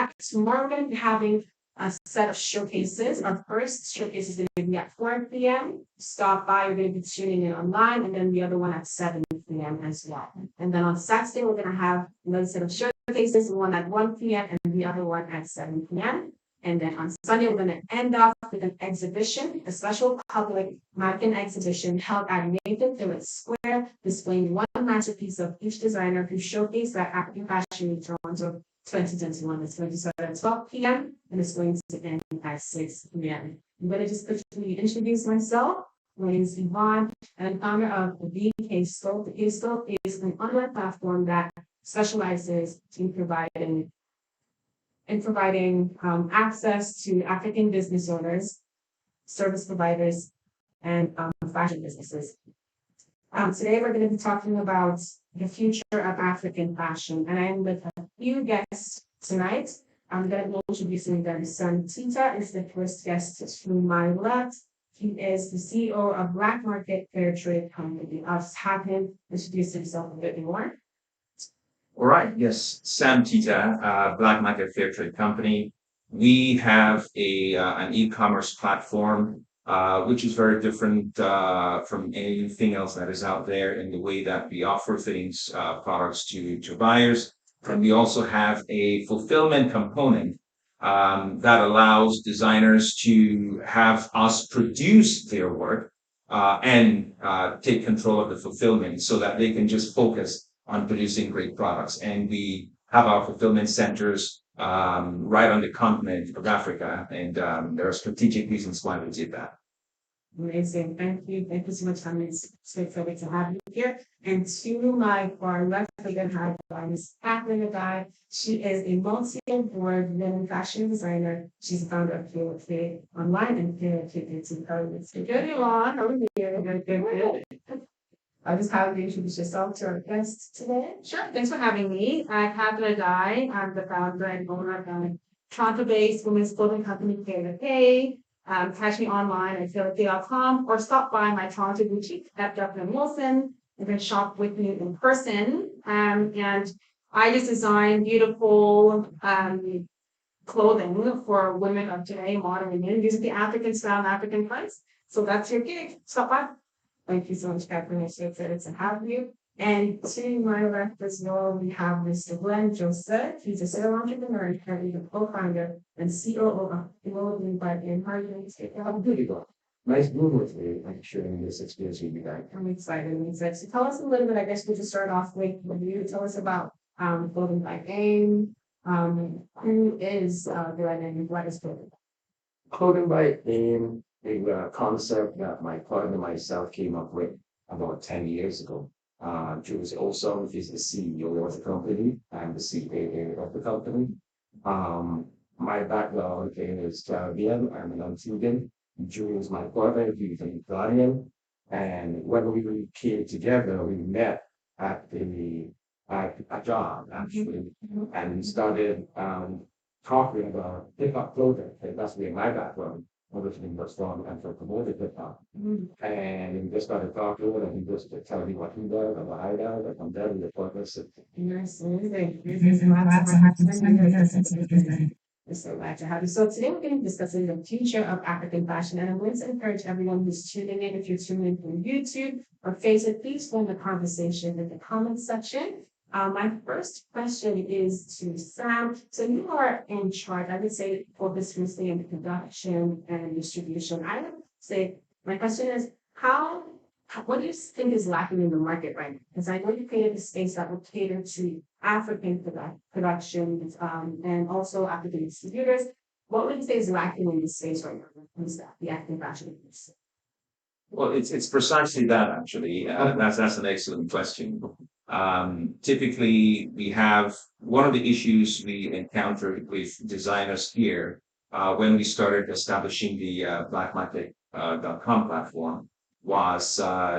that. Tomorrow we're going to be having a set of showcases. Our first showcase is going to be at 4 p.m. Stop by, we're going to be tuning in online, and then the other one at 7 p.m. as well. And then on Saturday, we're going to have another set of showcases, one at 1 p.m. and the other one at 7 p.m. And then on Sunday, we're going to end off with an exhibition, a special public mannequin exhibition held at Nathan Phillips Square, displaying one masterpiece of each designer who showcased that African fashion in Toronto 2021. It's going to start at 12 p.m. and it's going to end at 6 p.m. I'm going to just quickly introduce myself. My name is Yvonne, and I'm founder of the BK Scope. The BK Scope is an online platform that specializes in providing access to African business owners, service providers, and fashion businesses. Today, we're going to be talking about the future of African fashion, and I'm with a few guests tonight. I'm going to be introducing them. Son Tita is the first guest to my left. He is the CEO of BlakMaket Fair Trade Company. I'll just have him introduce himself a bit more. All right. Yes, Sam Tita, BlakMaket Fair Trade Company. We have an e-commerce platform, which is very different from anything else that is out there in the way that we offer things, products to buyers. And we also have a fulfillment component that allows designers to have us produce their work and take control of the fulfillment so that they can just focus on producing great products. And we have our fulfillment centers right on the continent of Africa. And there are strategic reasons why we did that. Amazing. Thank you. Thank you so much, Tom. It's so exciting to have you here. And to my far left, we're going to have Ms. Addai. She is a multi-award winning fashion designer. She's the founder of Kaela Kay Online and Kaela Kay Boutique. Good, Yvonne. How are you? Good. I just have you introduce yourself to our guests today. Sure. Thanks for having me. I'm Kaela Kay. I'm the founder and owner of the Toronto-based women's clothing company, Kaela Kay. Catch me online at kaelakay.com or stop by my Toronto boutique at Glen Joseph and then shop with me in person. And I just design beautiful clothing for women of today, modern women, using the African style and African price. So that's your gig. Stop by. Thank you so much, Catherine. I'm so excited to have you. And to my left as well, we have Mr. Glen Joseph. He's a serial entrepreneur and currently the co-founder and COO of BlakMaket. How are you doing today? I'm good, Yvonne. Nice being with you and sharing this experience with you guys. I'm excited. So tell us a little bit, I guess we'll just start off with you. Tell us about Clothing by Aim. Who is Glen and what is Clothing? Clothing by Aim is a concept that my partner and myself came up with about 10 years ago. Jules also is the CEO of the company. I'm the CAA of the company. My background is Caribbean. I'm an Antiguan. Jules, my partner, he's an Italian. And when we came together, we met at a job, actually, and started talking about hip-hop clothing. And that's where my background originally was from, and for promoted hip-hop. And we just started talking, and he just telling me what he does, and what I do, and from there we were partners. Yes, amazing. We're so glad to have you. So today we're going to be discussing the future of African fashion, and I'm going to encourage everyone who's tuning in, if you're tuning in from YouTube or Facebook, please join the conversation in the comments section. My first question is to Sam. So you are in charge, I would say, focus mostly on production and distribution. I would say, my question is, what do you think is lacking in the market right now? Because I know you created a space that will cater to African production and also African distributors. What would you say is lacking in this space right now? What is that, the African fashion space? Well, it's precisely that, actually. That's an excellent question. Typically, we have one of the issues we encountered with designers here when we started establishing the BlakMaket.com platform was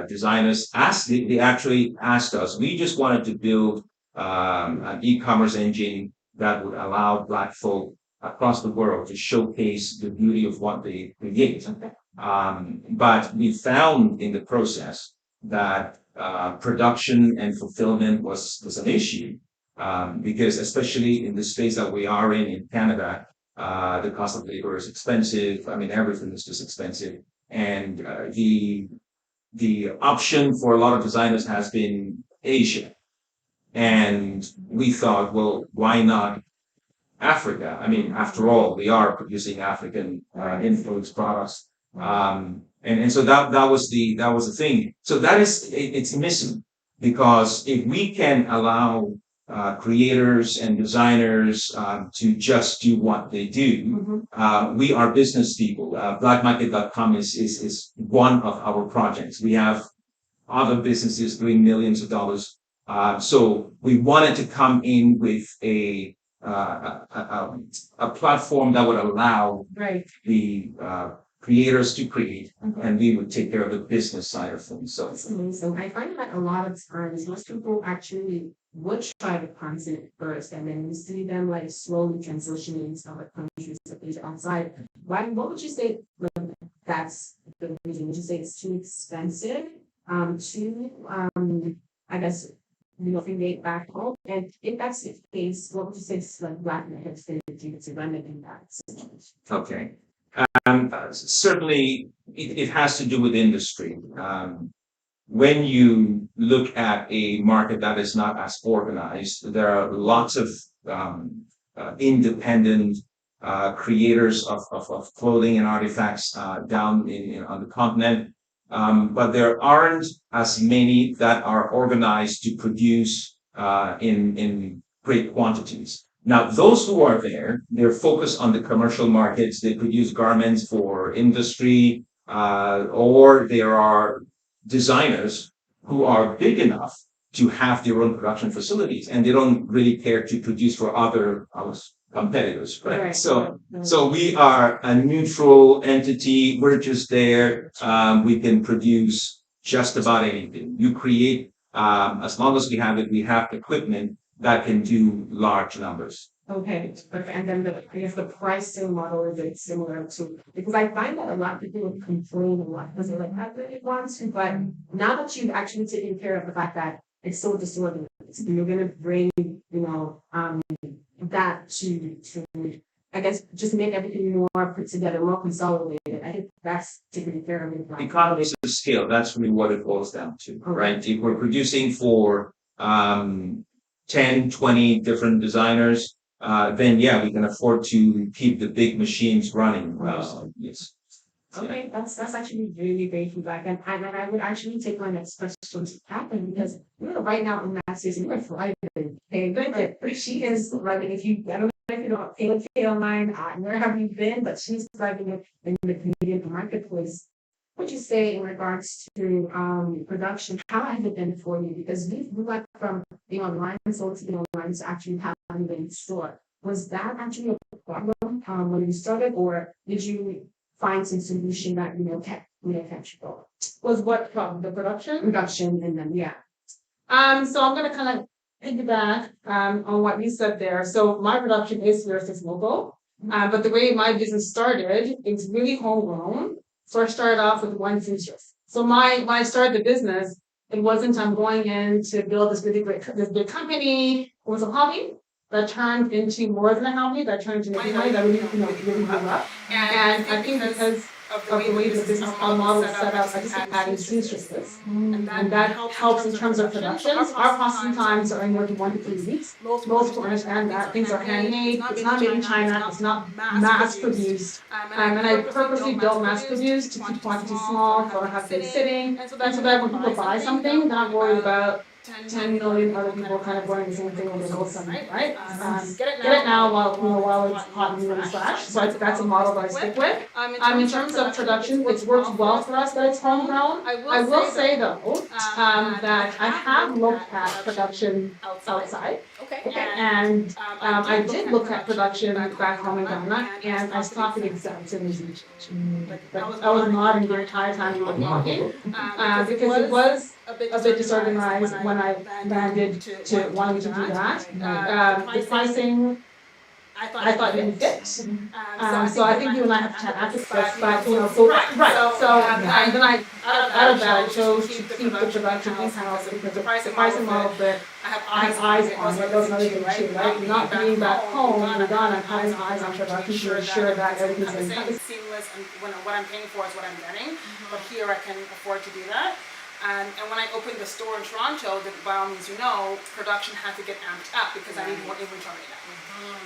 designers they actually asked us. We just wanted to build an e-commerce engine that would allow Black folk across the world to showcase the beauty of what they create. But we found in the process that production and fulfillment was an issue. Because especially in the space that we are in Canada, the cost of labor is expensive. I mean, everything is just expensive. And the option for a lot of designers has been Asia. And we thought, well, why not Africa? I mean, after all, we are producing African influenced products. And so that was the thing. So that is it's missing because if we can allow creators and designers to just do what they do, we are business people. BlakMaket.com is one of our projects. We have other businesses doing millions of dollars. So we wanted to come in with a platform that would allow the creators to create, and we would take care of the business side of things. So That's amazing. I find that a lot of times most people actually would try the content first, and then you see them like slowly transitioning into other countries of Asia outside. What would you say that's the reason? Would you say it's too expensive? I guess create back home. And if that's the case, what would you say is like BlakMaket to remedy that situation? okay. Certainly, it has to do with industry. When you look at a market that is not as organized, there are lots of independent creators of clothing and artifacts down on the continent. But there aren't as many that are organized to produce in great quantities. Now, those who are there, they're focused on the commercial markets. They produce garments for industry, or there are designers who are big enough to have their own production facilities, and they don't really care to produce for other competitors, right? So we are a neutral entity. We're just there. We can produce just about anything. You create, as long as we have it, we have equipment that can do large numbers. Okay, perfect. And then I guess the pricing model is like similar to, because I find that a lot of people would complain a lot because they're like, I really want to, but now that you've actually taken care of the fact that it's so disorganized, you're gonna bring, that to I guess just make everything more put together, more consolidated. I think that's taking care of it. Economies of scale, that's really what it boils down to, right? If we're producing for 10, 20 different designers, then yeah, we can afford to keep the big machines running. Yes. Okay, that's actually really great feedback, and I would actually take my next question to happen because right now in that season we're thriving. Okay, but she is thriving. I don't know if you know Kaela Kay online, where have you been? But she's thriving in the Canadian marketplace. What would you say in regards to production? How has it been for you? Because we went from being online sold to being online to actually having it in store. Was that actually a problem when you started, or did you find some solution that kept you going? Was what from the production? Production, and then So I'm gonna kind of piggyback on what you said there. So my production is versus local, but the way my business started, it's really homegrown. So I started off with one seamstress. So when I started the business, it wasn't I'm going in to build this big company. It was a hobby that turned into more than a hobby, that turned into a money that really grew up. And I think because of the way the business model is set up, I just added seamstresses. And that helps in terms of productions. Our processing times are anywhere from 1 to 3 weeks. Most people understand that things are handmade. It's not made in China. It's not mass produced. And I purposely built mass produced to keep quantity small, so I don't have things sitting. And so that when people buy something, they're not worried about 10 million other people kind of wearing the same thing when they go somewhere, right? Get it now while it's hot and really fresh. So that's a model that I stick with. In terms of production, it's worked well for us that it's homegrown. I will say though that I have looked at production outside. And I did look at production back home in Ghana, and I stopped at exact same reason. I was not in the entire time we were talking because it was a bit disorganized when I landed to wanting to do that. The pricing, I thought it didn't fit. So I think you and I have to chat after this, but so right. So and then out of that I chose to keep the production in-house because the pricing model that I have eyes on. That was another thing too, right? Not being back home, Uganda, having eyes on production to ensure that everything's in place. Seamless, and what I'm paying for is what I'm getting. But here I can afford to do that. And when I opened the store in Toronto, by all means, production had to get amped up because I need more inventory now.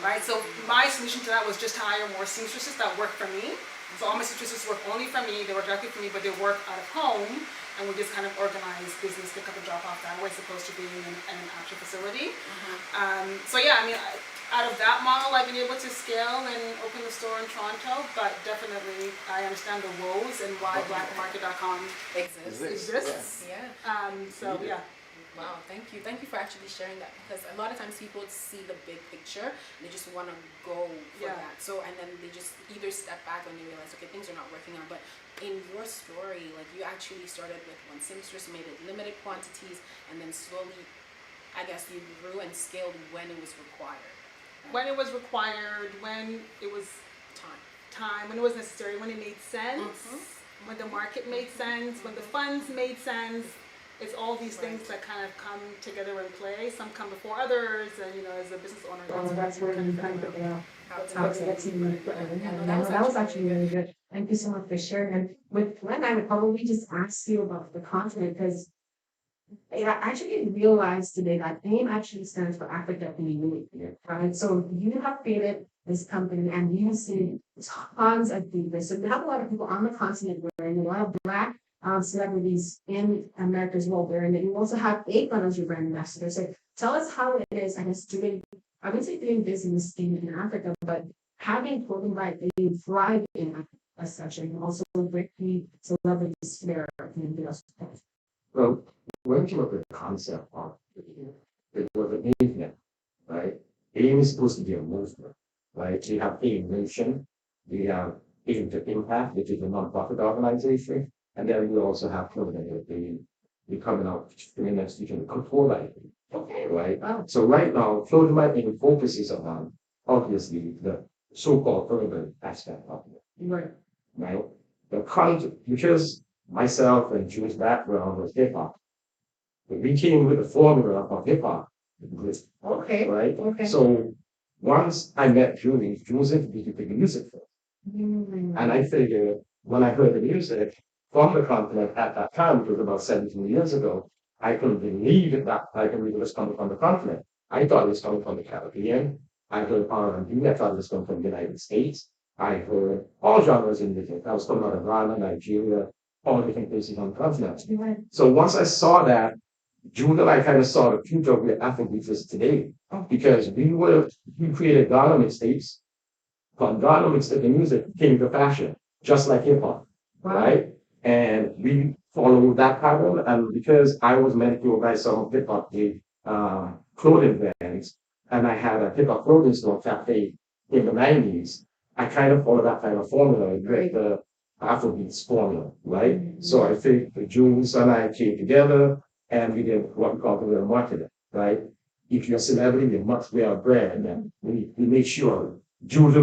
Right? So my solution to that was just hire more seamstresses that work for me. So all my seamstresses work only for me, they work directly for me, but they work out of home, and we just kind of organize business, pick up and drop off that way, as opposed to being in an actual facility. So yeah, I mean, out of that model, I've been able to scale and open the store in Toronto, but definitely I understand the woes and why BlakMaket.com exists. Yeah. So yeah. Wow, thank you. Thank you for actually sharing that, because a lot of times people see the big picture and they just want to go for that. So, and then they just either step back when they realize, okay, things are not working out. But in your story, like, you actually started with one seamstress, made it limited quantities, and then slowly, I guess, you grew and scaled when it was required. When it was required, when it was time, when it was necessary, when it made sense, when the market made sense, when the funds made sense. It's all these things that kind of come together and play. Some come before others, and as a business owner, That's where you kind of figure out how to get to That was actually really good. Thank you so much for sharing. And with Glenn, I would probably just ask you about the continent, because I actually realized today that AIM actually stands for Africa in Unity, right? So you have created this company and you see tons of people. So you have a lot of people on the continent wearing a lot of Black celebrities in America as well wearing it. You also have Akon as your brand ambassador. So tell us how it is, I guess, I would say doing business in Africa, but having clothing by AIM thrive in Africa as such, and also with the celebrities there in the US. Well, when you look at the concept of it was a movement, right? AIM is supposed to be a movement, right? We have AIM Nation, we have AIM to Impact, which is a nonprofit organization, and then we also have Clothing we coming out in the next week in the control light. Okay, right? So right now, Clothing by AIM focuses on obviously the so-called urban aspect of it. Right? Because myself and Drew's background was hip hop. We came with the formula of hip hop. Okay. Right? Okay. So once I met Drew was introduced to the music first. And I figured when I heard the music from the continent at that time, which was about 17 years ago, I couldn't believe it was coming from the continent. I thought it was coming from the Caribbean. I heard R&B. I thought it was coming from the United States. I heard all genres in music. I was coming out of Ghana, Nigeria, all different places on the continent. So once I saw that, June and I kind of saw the future of where AFWT is today, because we created Ghana mixtapes. From Ghana mixtape, the music came to fashion, just like hip hop, right? And we followed that pattern. And because I was mentored by some hip hop clothing brands, and I had a hip hop clothing store cafe in the 90s, I kind of followed that kind of formula with the Afrobeats formula, right? So I think the Jules and I came together and we did what we call guerrilla marketing, right? If you're a celebrity, you must wear a brand, and we make sure Jules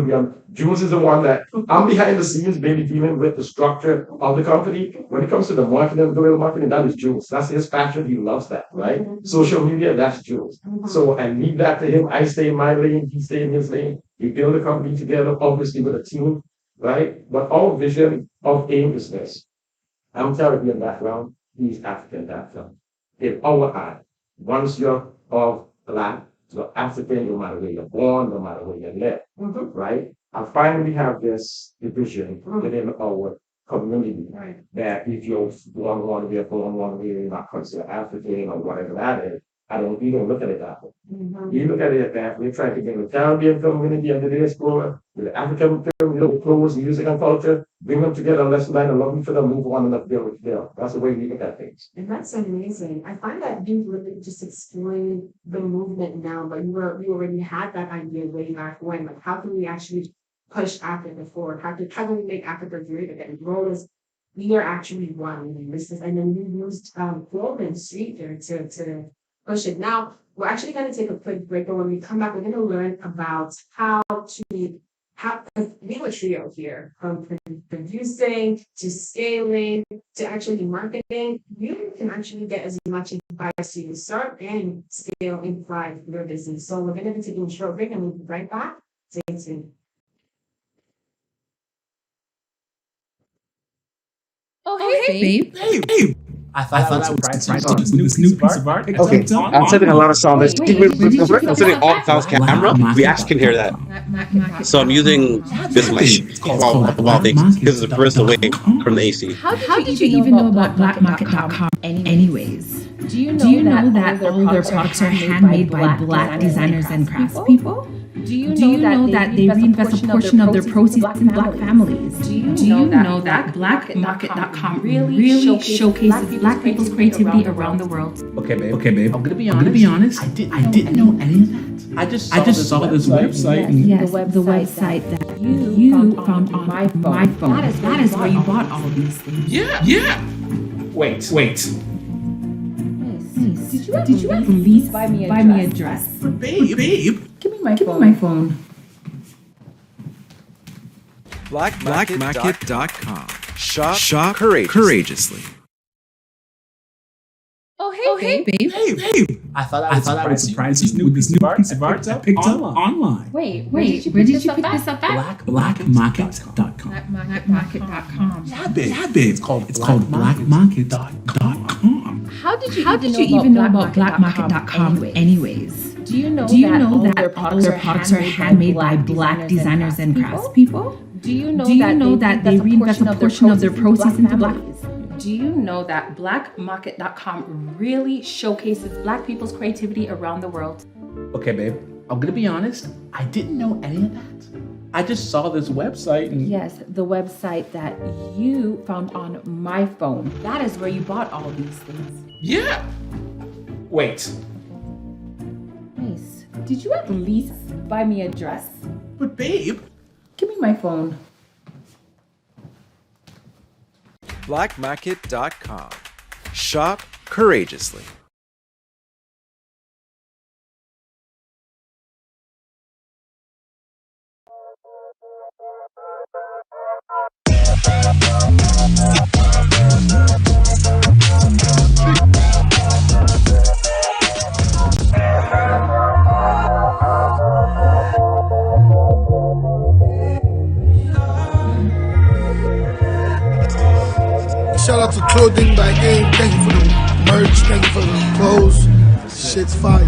is the one that I'm behind the scenes, maybe dealing with the structure of the company. When it comes to the marketing, guerrilla marketing, that is Jules. That's his passion. He loves that, right? Social media, that's Jules. So I leave that to him. I stay in my lane. He stay in his lane. We build a company together, obviously with a team, right? But our vision of AIM is this. I'm Caribbean background. He's African background. In our eye, once you're of Black, you're African, no matter where you're born, no matter where you live, right? I finally have this division within our community that if you're born one way, you're not considered African or whatever that is. We don't look at it that way. We look at it that we're trying to bring the Caribbean community and the diaspora, with the African clothes, music and culture, bring them together, let's learn and love each other, move on and up there. That's the way we look at things. And that's amazing. I find that you really just explain the movement now, but you already had that idea way back when. Like, how can we actually push Africa forward? How can we make Africa great again? Grow as we are actually one. And then you used clothing street there to push it. Now, we're actually going to take a quick break, but when we come back, we're going to learn about how we have a trio here, from producing to scaling to actually marketing. You can actually get as much advice to start and scale and thrive your business. So we're going to be taking a short break and we'll be right back. Stay tuned. Oh, hey, babe. I thought I would surprise you with this new piece of art. Okay, I'm sending a lot of sound. I'm sending all sounds camera. We actually can hear that. So I'm using this mic of all things because it's the furthest away from the AC. How did you even know about BlakMaket.com anyways? Do you know that all their products are handmade by Black designers and craftspeople? Do you know that they reinvest a portion of their proceeds in Black families? Do you know that BlakMaket.com really showcases Black people's creativity around the world? Okay, babe. I'm gonna be honest. I didn't know any of that. I just saw this website. Yes, the website that you found on my phone. That is where you bought all of these things. Yeah. Wait. Did you at least buy me a dress? Babe. Give me my phone. BlakMaket.com. Shop courageously. Oh, hey, babe. I thought I would surprise you with this new piece of art I picked up online. Wait, where did you pick this up at? BlakMaket.com. BlakMaket.com. Yeah, babe. It's called BlakMaket.com. How did you even know about BlakMaket.com anyways? Do you know that all their products are handmade by Black designers and craftspeople? Do you know that they reinvest a portion of their proceeds into Black families? Do you know that BlakMaket.com really showcases Black people's creativity around the world? Okay, babe. I'm gonna be honest. I didn't know any of that. I just saw this website and Yes, the website that you found on my phone. That is where you bought all of these things. yeah. Wait. Nice. Did you at least buy me a dress? But babe. Give me my phone. BlakMaket.com. Shop courageously. Shout out to Clothing by AIM. Thank you for the merch. Thank you for the clothes. Shit's fire.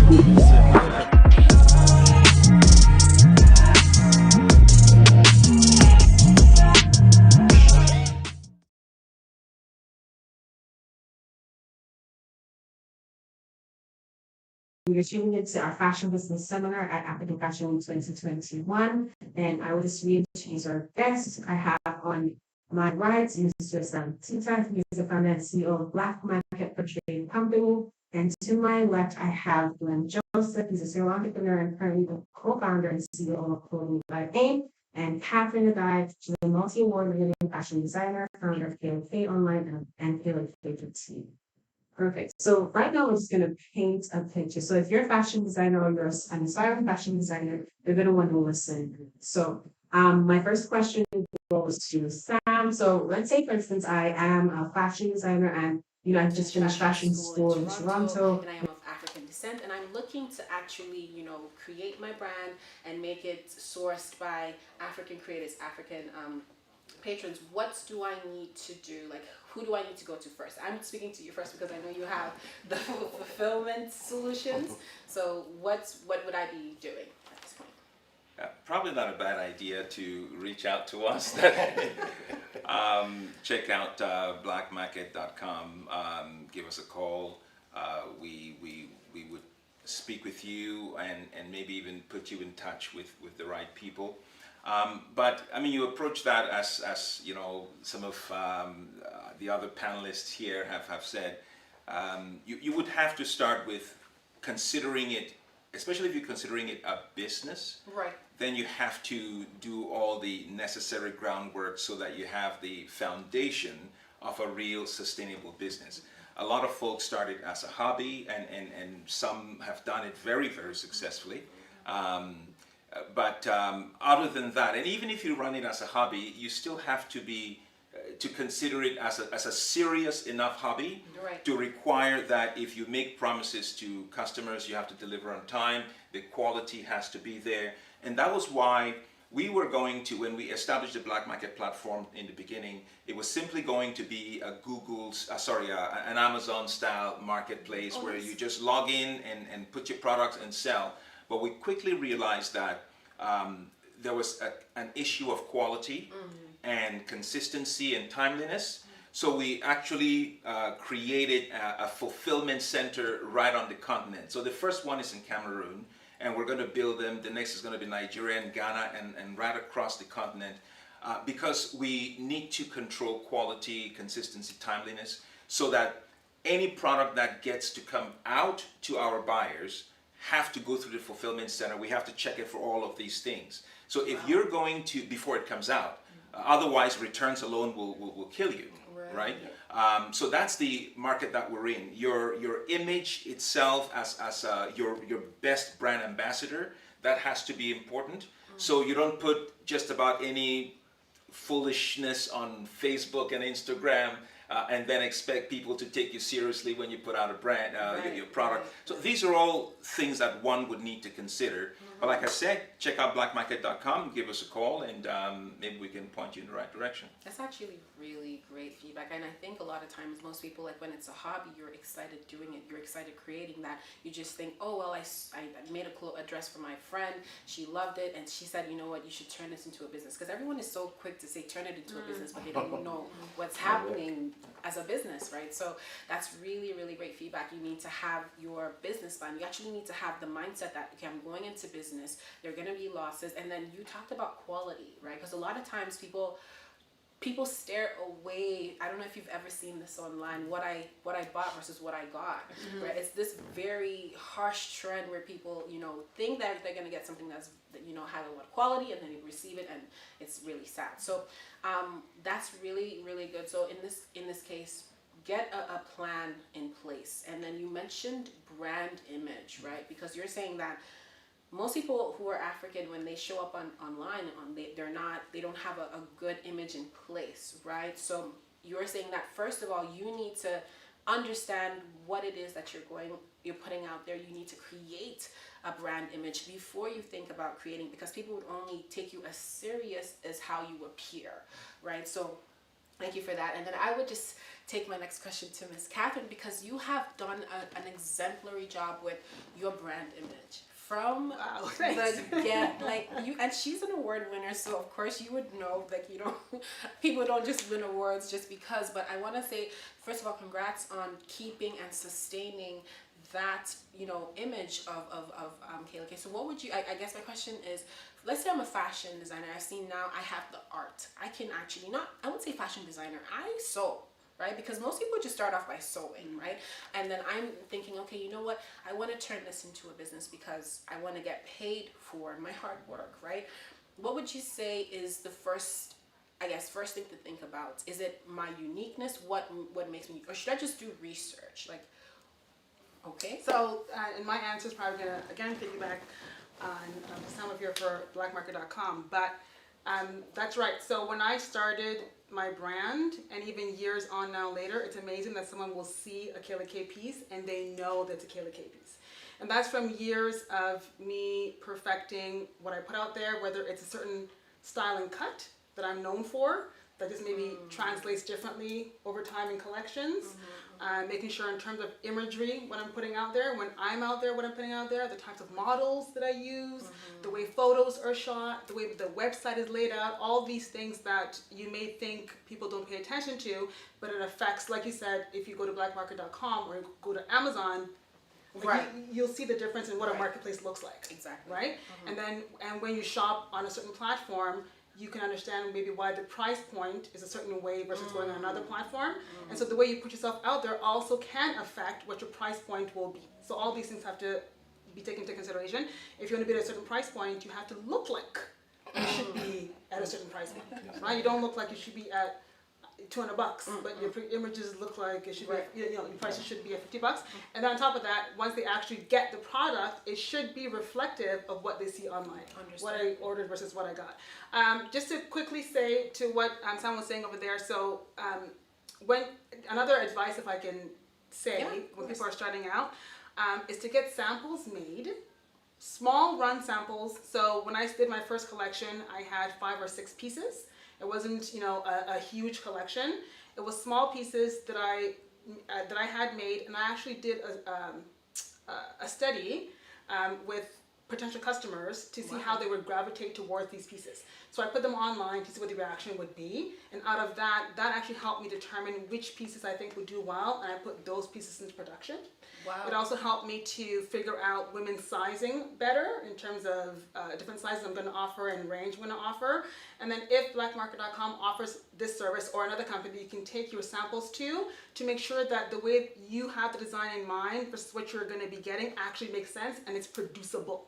We're tuning into our fashion business seminar at African Fashion Week 2021. And I will just reintroduce our guests. I have on my right is Mr. Tita. He is the founder and CEO of BlakMaket Trading Company. And to my left, I have Glen Joseph. He's a serial entrepreneur and currently the co-founder and CEO of Clothing by AIM. And Catherine Addai, she's a multi-award-winning fashion designer, founder of Kaela Kay Online and Kaela Kay Boutique. Perfect. So right now, we're just going to paint a picture. So if you're a fashion designer or you're an aspiring fashion designer, you're going to want to listen. So my first question goes to Sam. So let's say, for instance, I am a fashion designer and, I just finished fashion school in Toronto. And I am of African descent, and I'm looking to actually, create my brand and make it sourced by African creators, African patrons. What do I need to do? Like, who do I need to go to first? I'm speaking to you first because I know you have the fulfillment solutions. So what would I be doing at this point? Probably not a bad idea to reach out to us. Check out BlakMaket.com. Give us a call. We would speak with you and maybe even put you in touch with the right people. But I mean, you approach that as some of the other panelists here have said. You would have to start with considering it, especially if you're considering it a business. Right. Then you have to do all the necessary groundwork so that you have the foundation of a real sustainable business. a lot of folks started as a hobby, and some have done it very, very successfully. But other than that, and even if you run it as a hobby, you still have to be to consider it as a serious enough hobby to require that if you make promises to customers, you have to deliver on time, the quality has to be there. And that was why we were going to, when we established the BlakMaket platform in the beginning, it was simply going to be a an Amazon style marketplace where you just log in and put your products and sell. But we quickly realized that there was an issue of quality and consistency and timeliness. So we actually created a fulfillment center right on the continent. So the first one is in Cameroon, and we're going to build them. The next is going to be Nigeria and Ghana, and right across the continent, because we need to control quality, consistency, timeliness, so that any product that gets to come out to our buyers have to go through the fulfillment center. We have to check it for all of these things. So if you're going to, before it comes out, otherwise returns alone will kill you, right? So that's the market that we're in. Your image itself as your best brand ambassador, that has to be important. So you don't put just about any foolishness on Facebook and Instagram and then expect people to take you seriously when you put out a brand, your product. So these are all things that one would need to consider. But like I said, check out BlakMaket.com, give us a call, and maybe we can point you in the right direction. That's actually really great feedback. And I think a lot of times most people, like when it's a hobby, you're excited doing it, you're excited creating that. You just think, oh, well, I made a dress for my friend, she loved it, and she said, you know what, you should turn this into a business. Because everyone is so quick to say, turn it into a business, but they don't know what's happening as a business, right? So that's really, really great feedback. You need to have your business plan. You actually need to have the mindset that, okay, I'm going into business, there are going to be losses. And then you talked about quality, right? Because a lot of times people stare away. I don't know if you've ever seen this online, what I bought versus what I got, right? It's this very harsh trend where people, think that they're going to get something that's, high level quality, and then you receive it and it's really sad. So that's really, really good. So in this case, get a plan in place. And then you mentioned brand image, right? Because you're saying that most people who are African, when they show up online, they don't have a good image in place, right? So you're saying that first of all, you need to understand what it is that you're putting out there. You need to create a brand image before you think about creating, because people would only take you as serious as how you appear, right? So thank you for that. And then I would just take my next question to Ms. Catherine, because you have done an exemplary job with your brand image. From and she's an award winner, so of course you would know, people don't just win awards just because. But I want to say, first of all, congrats on keeping and sustaining that image of Kaela Kay. So what would you? I guess my question is, let's say I'm a fashion designer. I've seen now I have the art. I can actually I wouldn't say fashion designer. I sew. Right? Because most people just start off by sewing, right? And then I'm thinking, okay, you know what? I want to turn this into a business because I want to get paid for my hard work, right? What would you say is the first thing to think about? Is it my uniqueness? What makes me, or should I just do research? Okay. So, and my answer is probably going to, again, piggyback on some of your for BlakMaket.com, but that's right. So when I started my brand, and even years on now later, it's amazing that someone will see a Kaela Kay piece and they know that's a Kaela Kay piece. And that's from years of me perfecting what I put out there, whether it's a certain style and cut that I'm known for, that just maybe translates differently over time in collections. Making sure in terms of imagery, what I'm putting out there, when I'm out there, what I'm putting out there, the types of models that I use, the way photos are shot, the way the website is laid out, all these things that you may think people don't pay attention to, but it affects, like you said, if you go to BlakMaket.com or go to Amazon, you'll see the difference in what a marketplace looks like. Exactly. Right? And when you shop on a certain platform, you can understand maybe why the price point is a certain way versus going on another platform. And so the way you put yourself out there also can affect what your price point will be. So all these things have to be taken into consideration. If you want to be at a certain price point, you have to look like you should be at a certain price point, right? You don't look like you should be at, $200, but your images look like it should be, your prices should be at $50. And then on top of that, once they actually get the product, it should be reflective of what they see online, what I ordered versus what I got. Just to quickly say to what Sam was saying over there, so when another advice, if I can say, when people are starting out, is to get samples made. Small run samples. So when I did my first collection, I had 5 or 6 pieces. It wasn't, a huge collection. It was small pieces that I had made, and I actually did a study with potential customers to see how they would gravitate towards these pieces. So I put them online to see what the reaction would be, and out of that actually helped me determine which pieces I think would do well, and I put those pieces into production. Wow. It also helped me to figure out women's sizing better in terms of different sizes I'm going to offer and range I'm going to offer. And then if BlakMaket.com offers this service or another company you can take your samples to make sure that the way you have the design in mind versus what you're going to be getting actually makes sense and it's producible.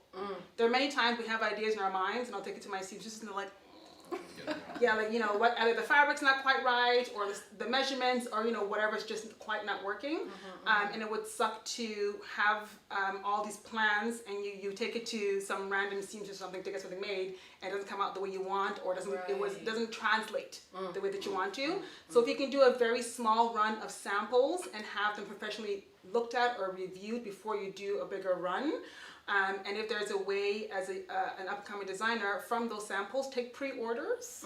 There are many times we have ideas in our minds, and I'll take it to my seamstress and they're like, what, either the fabric's not quite right, or the measurements, or whatever's just quite not working. And it would suck to have all these plans, and you take it to some random seamstress or something to get something made, and it doesn't come out the way you want, or doesn't translate the way that you want to. So if you can do a very small run of samples and have them professionally looked at or reviewed before you do a bigger run. And if there's a way as an upcoming designer from those samples, take pre-orders.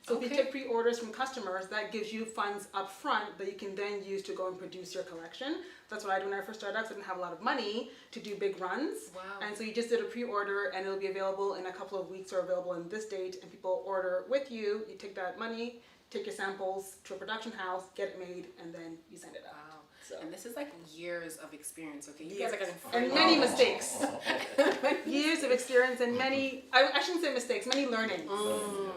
So if you take pre-orders from customers, that gives you funds up front that you can then use to go and produce your collection. That's what I did when I first started out, because I didn't have a lot of money to do big runs. Wow. And so you just did a pre-order, and it'll be available in a couple of weeks or available in this date, and people order with you. You take that money, take your samples to a production house, get it made, and then you send it out. Wow. So. And this is like years of experience, okay? You Years. guys are getting And many mistakes. Years of experience and many, I shouldn't say mistakes, many learnings.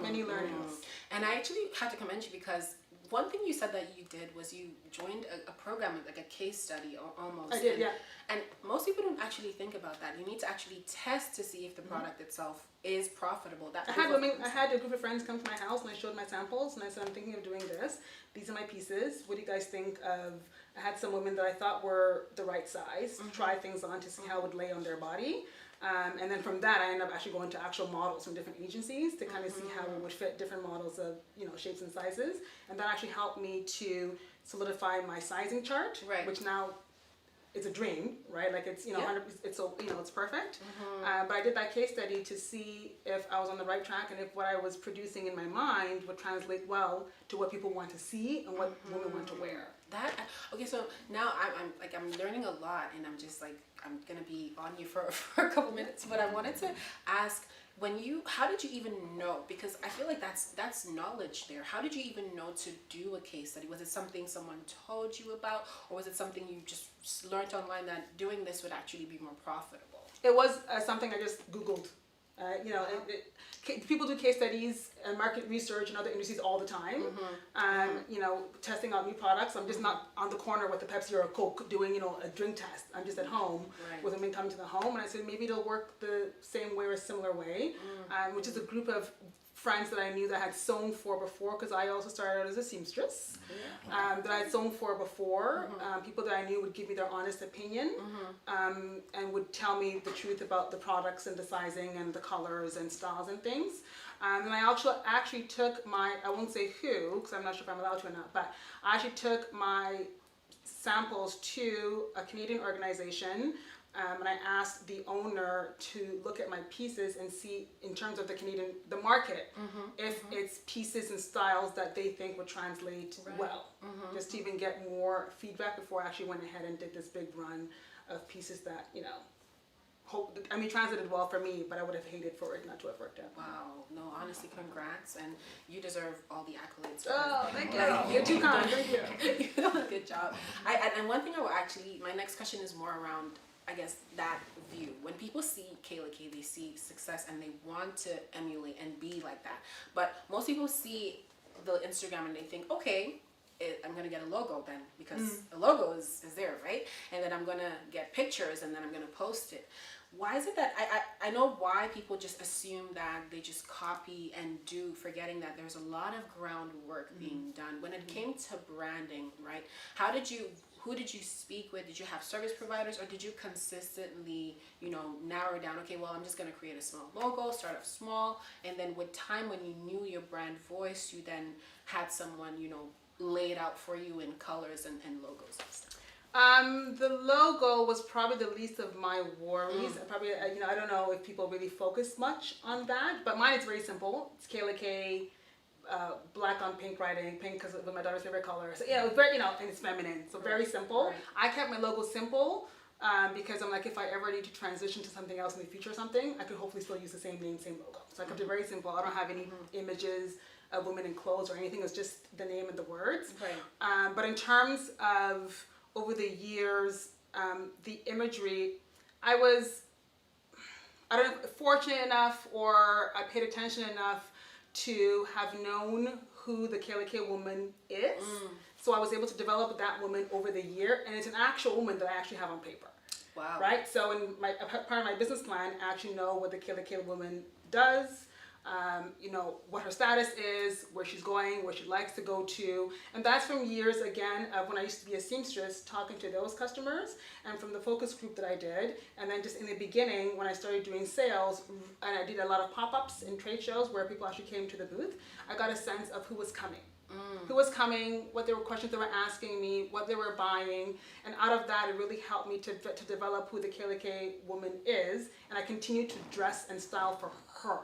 Many learnings. And I actually had to commend you because one thing you said that you did was you joined a program, like a case study or almost. I did, yeah. And most people don't actually think about that. You need to actually test to see if the product itself is profitable. I had a group of friends come to my house and I showed my samples and I said, I'm thinking of doing this. These are my pieces. What do you guys think of? I had some women that I thought were the right size, try things on to see how it would lay on their body. And then from that, I ended up actually going to actual models from different agencies to kind of see how it would fit different models of, shapes and sizes. And that actually helped me to solidify my sizing chart, which now it's a dream, right? Like it's, 100%, it's so, it's perfect. But I did that case study to see if I was on the right track and if what I was producing in my mind would translate well to what people want to see and what women want to wear. Okay, so now I'm learning a lot, and I'm gonna be on you for a couple minutes, but I wanted to ask, how did you even know? Because I feel like that's knowledge there. How did you even know to do a case study? Was it something someone told you about, or was it something you just learned online that doing this would actually be more profitable? It was something I just Googled. People do case studies and market research in other industries all the time. Testing out new products. I'm just not on the corner with a Pepsi or a Coke doing, a drink test. I'm just at home with women coming to the home, and I said maybe it'll work the same way or a similar way, which is a group of friends that I knew that I had sewn for before, because I also started out as a seamstress, that I had sewn for before. People that I knew would give me their honest opinion, and would tell me the truth about the products and the sizing and the colors and styles and things. And I actually took I won't say who, because I'm not sure if I'm allowed to or not, but I actually took my samples to a Canadian organization. And I asked the owner to look at my pieces and see, in terms of the market, if it's pieces and styles that they think would translate well. Just to even get more feedback before I actually went ahead and did this big run of pieces that, translated well for me, but I would have hated for it not to have worked out. Wow. No, honestly, congrats, and you deserve all the accolades. Oh, thank you. You're too kind. Thank you. You've done a good job. And one thing my next question is more around, I guess, that view. When people see Kaela Kay, they see success and they want to emulate and be like that. But most people see the Instagram and they think, okay, I'm going to get a logo then, because a logo is there, right? And then I'm going to get pictures and then I'm going to post it. Why is it that I know why people just assume that they just copy and do, forgetting that there's a lot of groundwork being done. When it came to branding, right? Who did you speak with? Did you have service providers, or did you consistently, narrow down, okay, well, I'm just going to create a small logo, start off small, and then with time, when you knew your brand voice, you then had someone, lay it out for you in colors and logos and stuff? The logo was probably the least of my worries. Probably, I don't know if people really focus much on that, but mine is very simple. It's Kaela Kay, black on pink writing, pink because it was my daughter's favorite color. So yeah, it was very, and it's feminine, so very simple. Right. I kept my logo simple because I'm like, if I ever need to transition to something else in the future or something, I could hopefully still use the same name, same logo. So I kept it very simple. I don't have any images of women in clothes or anything. It's just the name and the words. Right. But in terms of over the years, the imagery, I was, fortunate enough, or I paid attention enough to have known who the Kaela Kay woman is. So I was able to develop that woman over the year, and it's an actual woman that I actually have on paper. Wow. Right? So in part of my business plan, I actually know what the Kaela Kay woman does, what her status is, where she's going, where she likes to go to. And that's from years, again, of when I used to be a seamstress, talking to those customers, and from the focus group that I did. And then just in the beginning, when I started doing sales, and I did a lot of pop-ups in trade shows where people actually came to the booth, I got a sense of who was coming. Who was coming, what their questions they were asking me, what they were buying, and out of that, it really helped me to develop who the Kaela Kay woman is, and I continue to dress and style for her.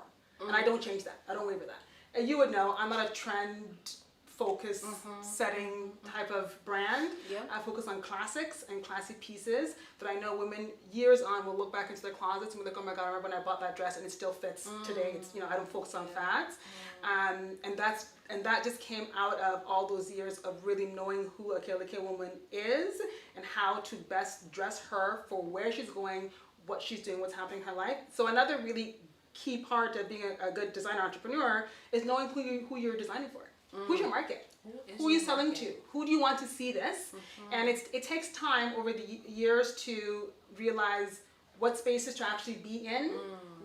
And I don't change that. I don't waver that. And you would know, I'm not a trend focus setting type of brand. Yeah. I focus on classics and classic pieces that I know women years on will look back into their closets and be like, oh my God, I remember when I bought that dress and it still fits today. It's, I don't focus on fads. And that just came out of all those years of really knowing who a Kaela Kay woman is and how to best dress her for where she's going, what she's doing, what's happening in her life. So another really key part of being a good designer entrepreneur is knowing who you're designing for. Who's your market? Who are you selling to? Who do you want to see this? And it takes time over the years to realize what spaces to actually be in,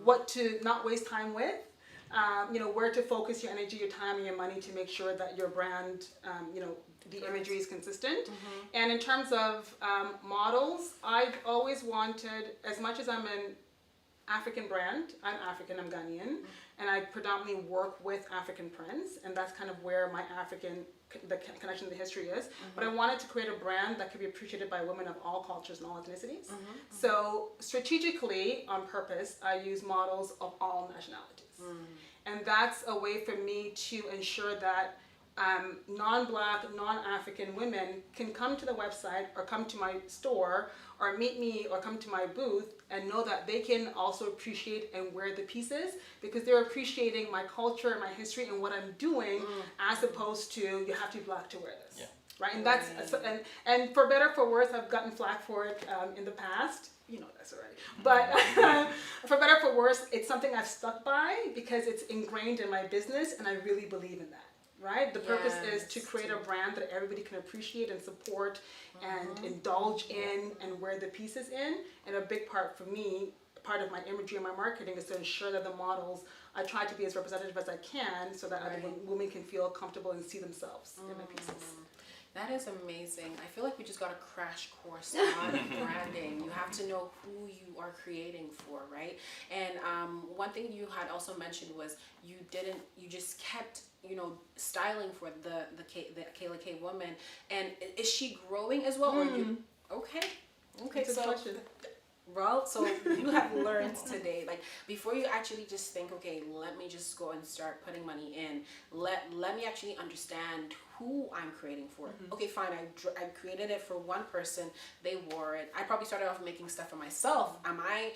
what to not waste time with, where to focus your energy, your time, and your money to make sure that your brand, the imagery is consistent. And in terms of models, I've always wanted, as much as I'm an African brand, I'm African, I'm Ghanaian, and I predominantly work with African prints, and that's kind of where my the connection to the history is. But I wanted to create a brand that could be appreciated by women of all cultures and all ethnicities. So strategically, on purpose, I use models of all nationalities. And that's a way for me to ensure that non-Black, non-African women can come to the website or come to my store or meet me or come to my booth and know that they can also appreciate and wear the pieces because they're appreciating my culture, my history, and what I'm doing as opposed to you have to be Black to wear this. Yeah. Right? And that's and for better or for worse, I've gotten flack for it in the past. You know this already. But for better or for worse, it's something I've stuck by because it's ingrained in my business and I really believe in that. Right? The purpose is to create a brand that everybody can appreciate and support and indulge in and wear the pieces in. And a big part for me, part of my imagery and my marketing is to ensure that the models, I try to be as representative as I can so that other women can feel comfortable and see themselves in my pieces. That is amazing. I feel like we just got a crash course on branding. You have to know who you are creating for, right? And one thing you had also mentioned was you just kept, styling for the Kaela Kay woman. And is she growing as well? Or you? Okay. So you have learned today, like before you actually just think, okay, let me just go and start putting money in. Let me actually understand who I'm creating for. Okay, fine. I created it for one person. They wore it. I probably started off making stuff for myself. Am I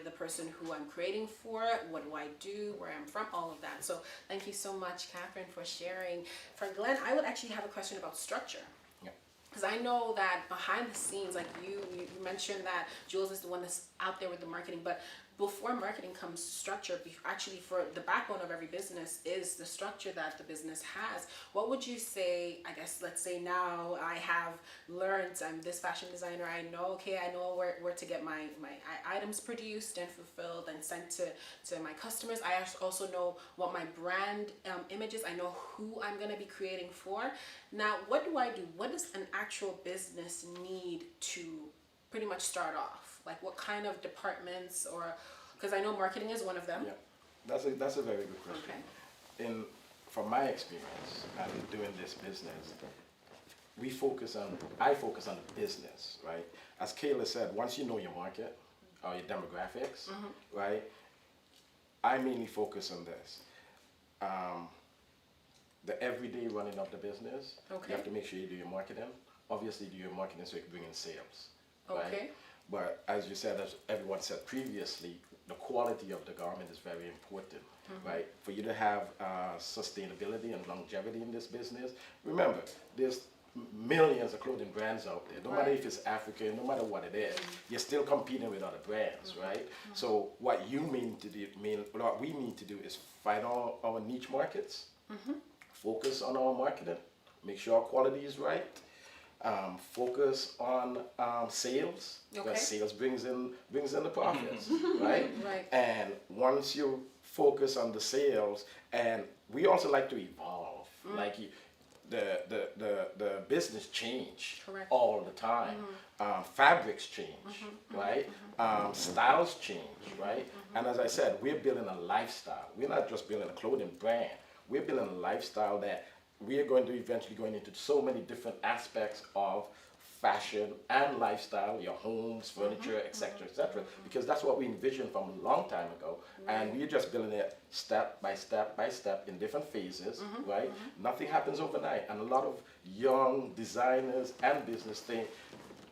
the person who I'm creating for? What do I do? Where I'm from? All of that. So thank you so much, Catherine, for sharing. For Glenn, I would actually have a question about structure. Because I know that behind the scenes, like you mentioned that Jules is the one that's out there with the marketing, but before marketing comes structure. Actually, for the backbone of every business is the structure that the business has. What would you say? I guess let's say now I have learned. I'm this fashion designer. I know where to get my items produced and fulfilled and sent to my customers. I also know what my brand image is. I know who I'm going to be creating for. Now, what do I do? What does an actual business need to pretty much start off? Like what kind of departments, or because I know marketing is one of them. Yeah, that's a very good question. Okay. From my experience and doing this business, I focus on the business, right? As Kaela said, once you know your market or your demographics, right? I mainly focus on this. The everyday running of the business. Okay. You have to make sure you do your marketing. Obviously, do your marketing so you can bring in sales. Okay. Right? But as you said, as everyone said previously, the quality of the garment is very important, right? For you to have sustainability and longevity in this business, remember, there's millions of clothing brands out there. No matter if it's African, no matter what it is, you're still competing with other brands, right? So what we need to do is find our niche markets, focus on our marketing, make sure our quality is right. Focus on sales, because sales brings in the profits, right? Right. And once you focus on the sales, and we also like to evolve, like the business change all the time. Fabrics change, right? Styles change, right? And as I said, we're building a lifestyle. We're not just building a clothing brand. We're building a lifestyle that we are going to eventually go into so many different aspects of fashion and lifestyle, your homes, furniture, etc., etc., because that's what we envisioned from a long time ago, and we're just building it step by step by step in different phases, right? Nothing happens overnight, and a lot of young designers and business think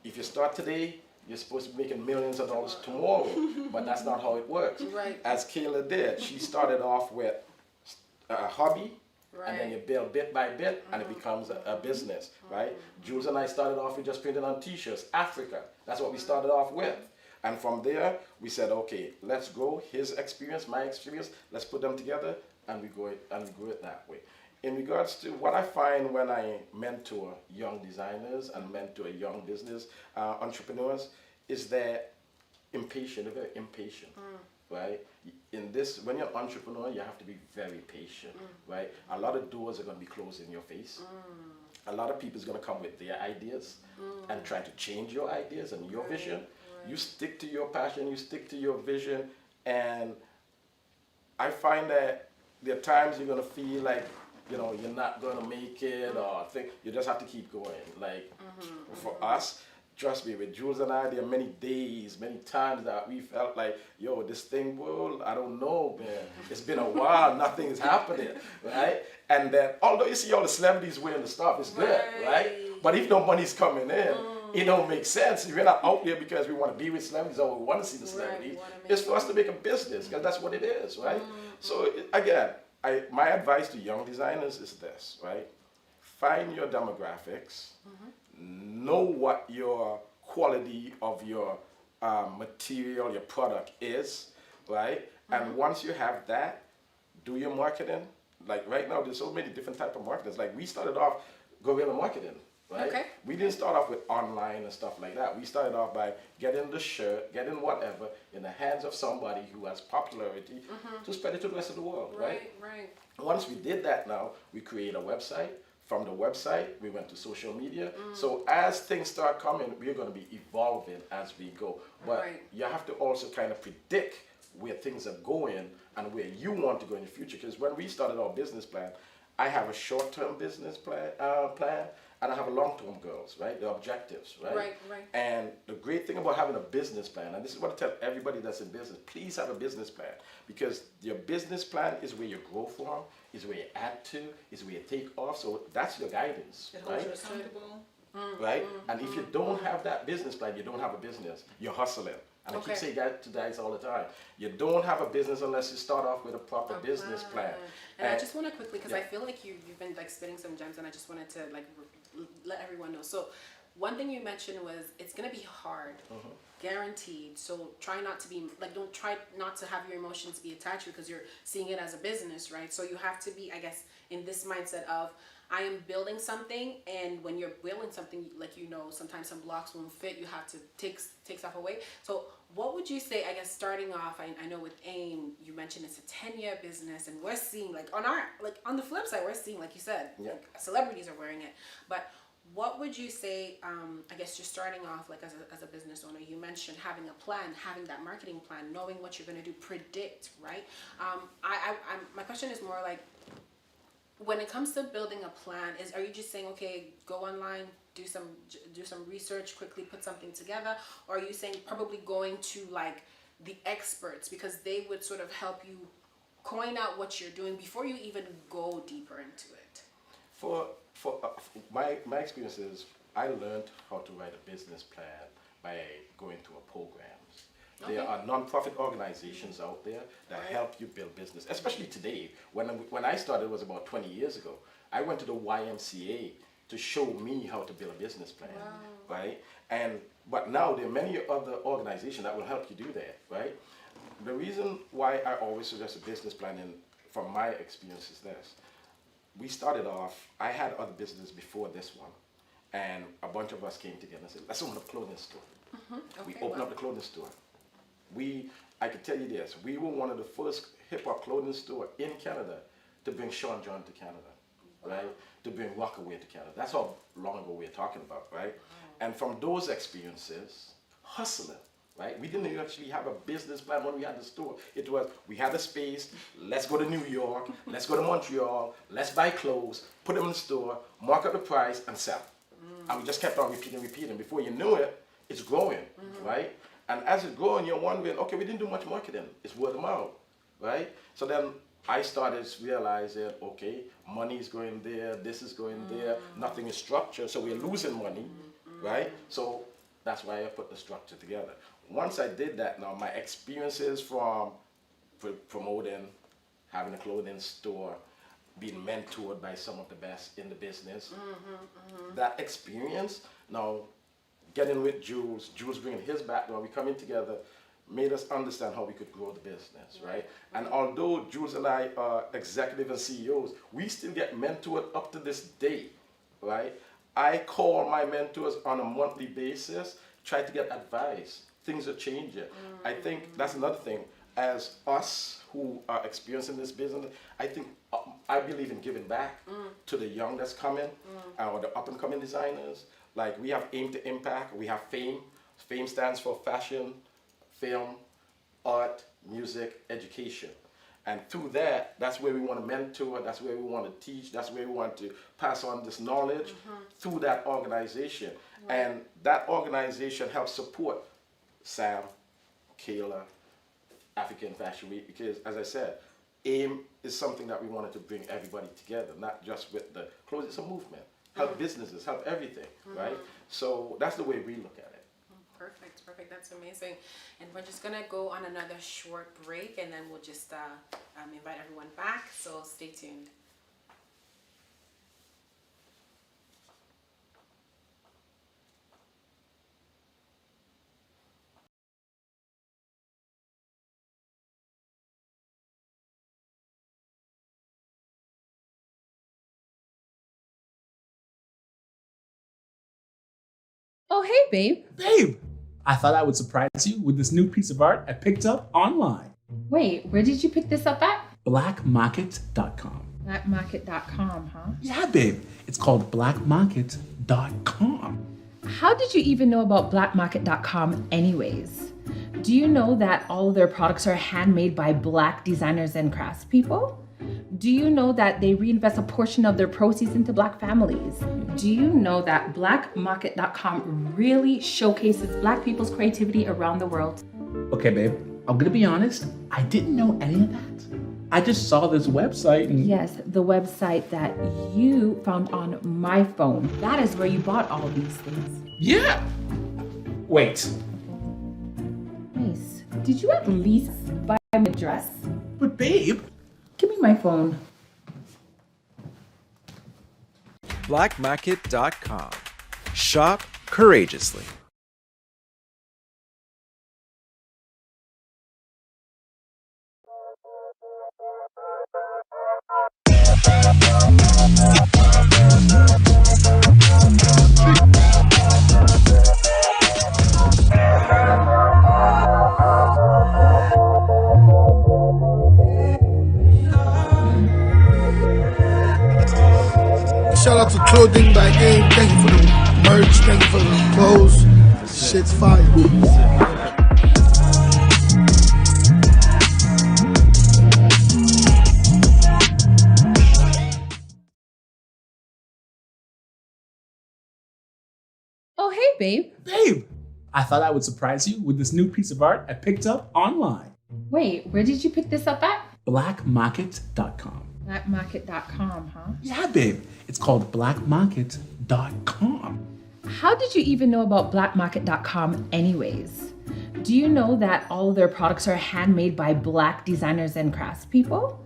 if you start today, you're supposed to be making millions of dollars tomorrow, but that's not how it works. Right. As Kaela did, she started off with a hobby. Right. And then you build bit by bit, and it becomes a business, right? Jules and I started off with just printing on T-shirts, Africa. That's what we started off with. And from there, we said, okay, let's grow his experience, my experience. Let's put them together, and we grow it that way. In regards to what I find when I mentor young designers and mentor young business entrepreneurs, is they're impatient. They're very impatient. Right? In this, when you're an entrepreneur, you have to be very patient, right? A lot of doors are going to be closed in your face. A lot of people is going to come with their ideas and try to change your ideas and your vision. You stick to your passion, you stick to your vision, and I find that there are times you're going to feel like, you know, you're not going to make it, or think you just have to keep going. Like for us, trust me, with Jules and I, there are many days, many times that we felt like, yo, this thing, well, I don't know, man. It's been a while, nothing is happening, right? And then, although you see all the celebrities wearing the stuff, it's good, right? But if no money's coming in, it don't make sense. We're not out there because we want to be with celebrities or we want to see the celebrity. It's for us to make a business, because that's what it is, right? So again, my advice to young designers is this, right? Find your demographics. Know what your quality of your material, your product is, right? And once you have that, do your marketing. Like right now, there's so many different types of marketers. Like we started off guerrilla marketing, right? Okay. We didn't start off with online and stuff like that. We started off by getting the shirt, getting whatever in the hands of somebody who has popularity to spread it to the rest of the world, right? Right. Once we did that now, we create a website. From the website, we went to social media. So as things start coming, we're going to be evolving as we go. But you have to also kind of predict where things are going and where you want to go in the future. Because when we started our business plan, I have a short-term business plan, and I have a long-term goals, right? The objectives, right? Right. And the great thing about having a business plan, and this is what I tell everybody that's in business, please have a business plan, because your business plan is where you grow from, is where you add to, is where you take off. So that's your guidance, right? You're accountable. Right? And if you don't have that business plan, you don't have a business. You're hustling. And I keep saying that to guys all the time. You don't have a business unless you start off with a proper business plan. And I just want to quickly, because I feel like you've been like spitting some gems, and I just wanted to like let everyone know. So one thing you mentioned was it's going to be hard guaranteed. So try not to be like, don't try not to have your emotions be attached because you're seeing it as a business, right? So you have to be, I guess, in this mindset of, I am building something, and when you're building something, like, you know, sometimes some blocks won't fit, you have to take stuff away. So what would you say, I guess, starting off, I know with AIM, you mentioned it's a 10-year business, and we're seeing, like, on the flip side, we're seeing, like you said, like, celebrities are wearing it. But what would you say, I guess, just starting off, like, as a business owner, you mentioned having a plan, having that marketing plan, knowing what you're going to do, predict, right? My question is more like, when it comes to building a plan, are you just saying, okay, go online, do some research, quickly put something together, or are you saying probably going to like the experts because they would sort of help you coin out what you're doing before you even go deeper into it? For my experience is I learned how to write a business plan by going through a program. There are non-profit organizations out there that help you build business, especially today. When I started, it was about 20 years ago. I went to the YMCA to show me how to build a business plan, right? But now there are many other organizations that will help you do that, right? The reason why I always suggest a business plan, and from my experience, is this. We started off, I had other businesses before this one, and a bunch of us came together and said, let's open a clothing store. We opened up the clothing store. I could tell you this, we were one of the first hip-hop clothing store in Canada to bring Sean John to Canada, right? To bring Rockaway to Canada. That's how long ago we're talking about, right? And from those experiences, hustling, right? We didn't actually have a business plan when we had the store. It was, we had a space, let's go to New York, let's go to Montreal, let's buy clothes, put them in the store, mark up the price, and sell. And we just kept on repeating. Before you knew it, it's growing, right? And as it's growing, you're wondering, okay, we didn't do much marketing. It's word of mouth, right? So then I started realizing, okay, money is going there, this is going there, nothing is structured, so we're losing money, right? So that's why I put the structure together. Once I did that, now my experiences from promoting, having a clothing store, being mentored by some of the best in the business, that experience, now getting with Jules bringing his background, we coming together, made us understand how we could grow the business, right? And although Jules and I are executive and CEOs, we still get mentored up to this day, right? I call my mentors on a monthly basis, try to get advice. Things are changing. I think that's another thing. As us who are experiencing this business, I believe in giving back to the young that's coming, or the up and coming designers. Like we have Aim to Impact, we have FAME. FAME stands for Fashion, Film, Art, Music, Education. And through that, that's where we want to mentor, that's where we want to teach, that's where we want to pass on this knowledge through that organization. And that organization helps support Sam, Kaela, African Fashion Week, because as I said, AIM is something that we wanted to bring everybody together, not just with the clothes, it's a movement. Help businesses, help everything, right? So that's the way we look at it. Perfect, that's amazing. And we're just gonna go on another short break and then we'll just invite everyone back, so stay tuned. Oh, hey, babe. Babe, I thought I would surprise you with this new piece of art I picked up online. Wait, where did you pick this up at? BlakMaket.com. BlakMaket.com, huh? Yeah, babe. It's called BlakMaket.com. How did you even know about BlakMaket.com anyways? Do you know that all of their products are handmade by Black designers and craftspeople? Do you know that they reinvest a portion of their proceeds into Black families? Do you know that BlakMaket.com really showcases Black people's creativity around the world? Okay, babe, I'm gonna be honest, I didn't know any of that. I just saw this website and... Yes, the website that you found on my phone. That is where you bought all these things. Yeah! Wait. Nice. Did you at least buy my dress? But babe... Give me my phone. BlakMaket.com. Shop courageously. Shout out to Clothing by AIM. Thank you for the merch. Thank you for the clothes. Shit's fire. Oh, hey, babe. Babe, I thought I would surprise you with this new piece of art I picked up online. Wait, where did you pick this up at? BlakMaket.com. BlakMaket.com, huh? Yeah, babe. It's called BlakMaket.com. How did you even know about BlakMaket.com anyways? Do you know that all of their products are handmade by Black designers and craftspeople?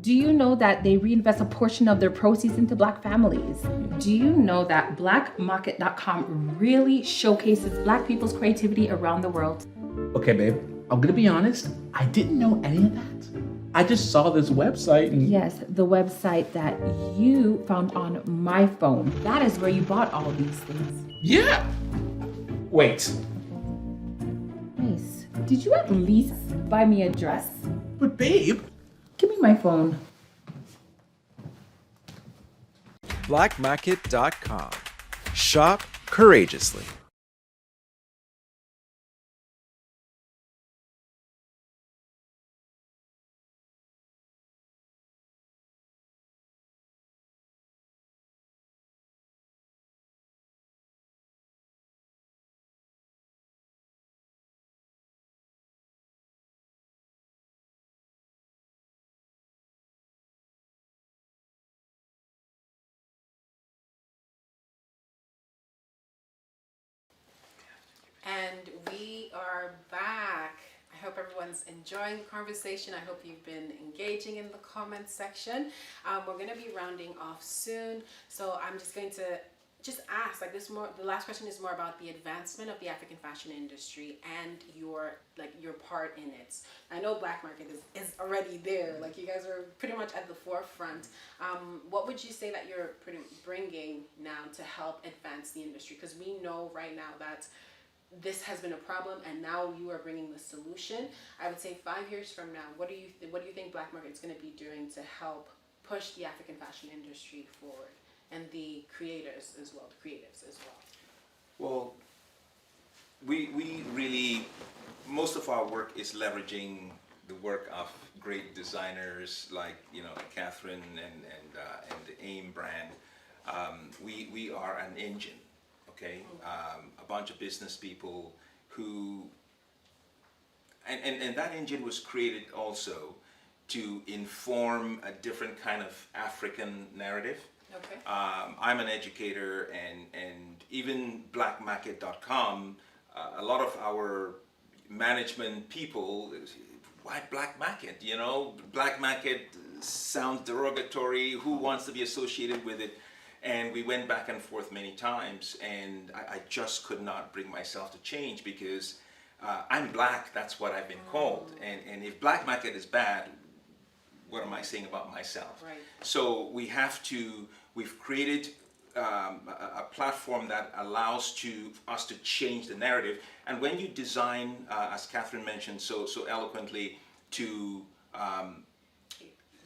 Do you know that they reinvest a portion of their proceeds into Black families? Do you know that BlakMaket.com really showcases Black people's creativity around the world? Okay, babe, I'm gonna be honest, I didn't know any of that. I just saw this website and... Yes, the website that you found on my phone. That is where you bought all these things. Yeah! Wait, Nice. Did you at least buy me a dress? but babe... Give me my phone. BlakMaket.com. Shop courageously. And we are back. I hope everyone's enjoying the conversation. I hope you've been engaging in the comment section. We're going to be rounding off soon. So I'm just going to ask, like this more, the last question is more about the advancement of the African fashion industry and your part in it. I know BlakMaket is already there. Like you guys are pretty much at the forefront. What would you say that you're bringing now to help advance the industry? Because we know right now that this has been a problem, and now you are bringing the solution. I would say 5 years from now, what do you think BlakMaket is going to be doing to help push the African fashion industry forward, and the creators as well, the creatives as well? Well, we really, most of our work is leveraging the work of great designers like Catherine and the AIM brand. We are an engine. Okay, a bunch of business people who, and that engine was created also to inform a different kind of African narrative. Okay. I'm an educator, and even BlakMaket.com, a lot of our management people, why BlakMaket? BlakMaket sounds derogatory. Who wants to be associated with it? And we went back and forth many times, and I just could not bring myself to change because I'm Black, that's what I've been called. And if BlakMaket is bad, what am I saying about myself? Right. So we've created a platform that allows us to change the narrative. And when you design, as Catherine mentioned so eloquently,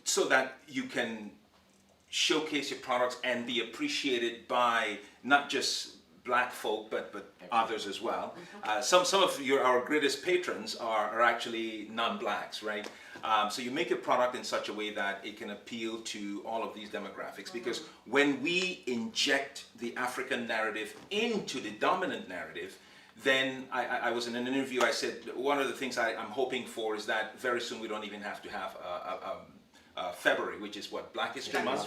so that you can showcase your products and be appreciated by not just Black folk but others as well. Some of our greatest patrons are actually non-Blacks, right? So you make a product in such a way that it can appeal to all of these demographics, because when we inject the African narrative into the dominant narrative, then I was in an interview, I said one of the things I'm hoping for is that very soon we don't even have to have February, which is what, Black History Month?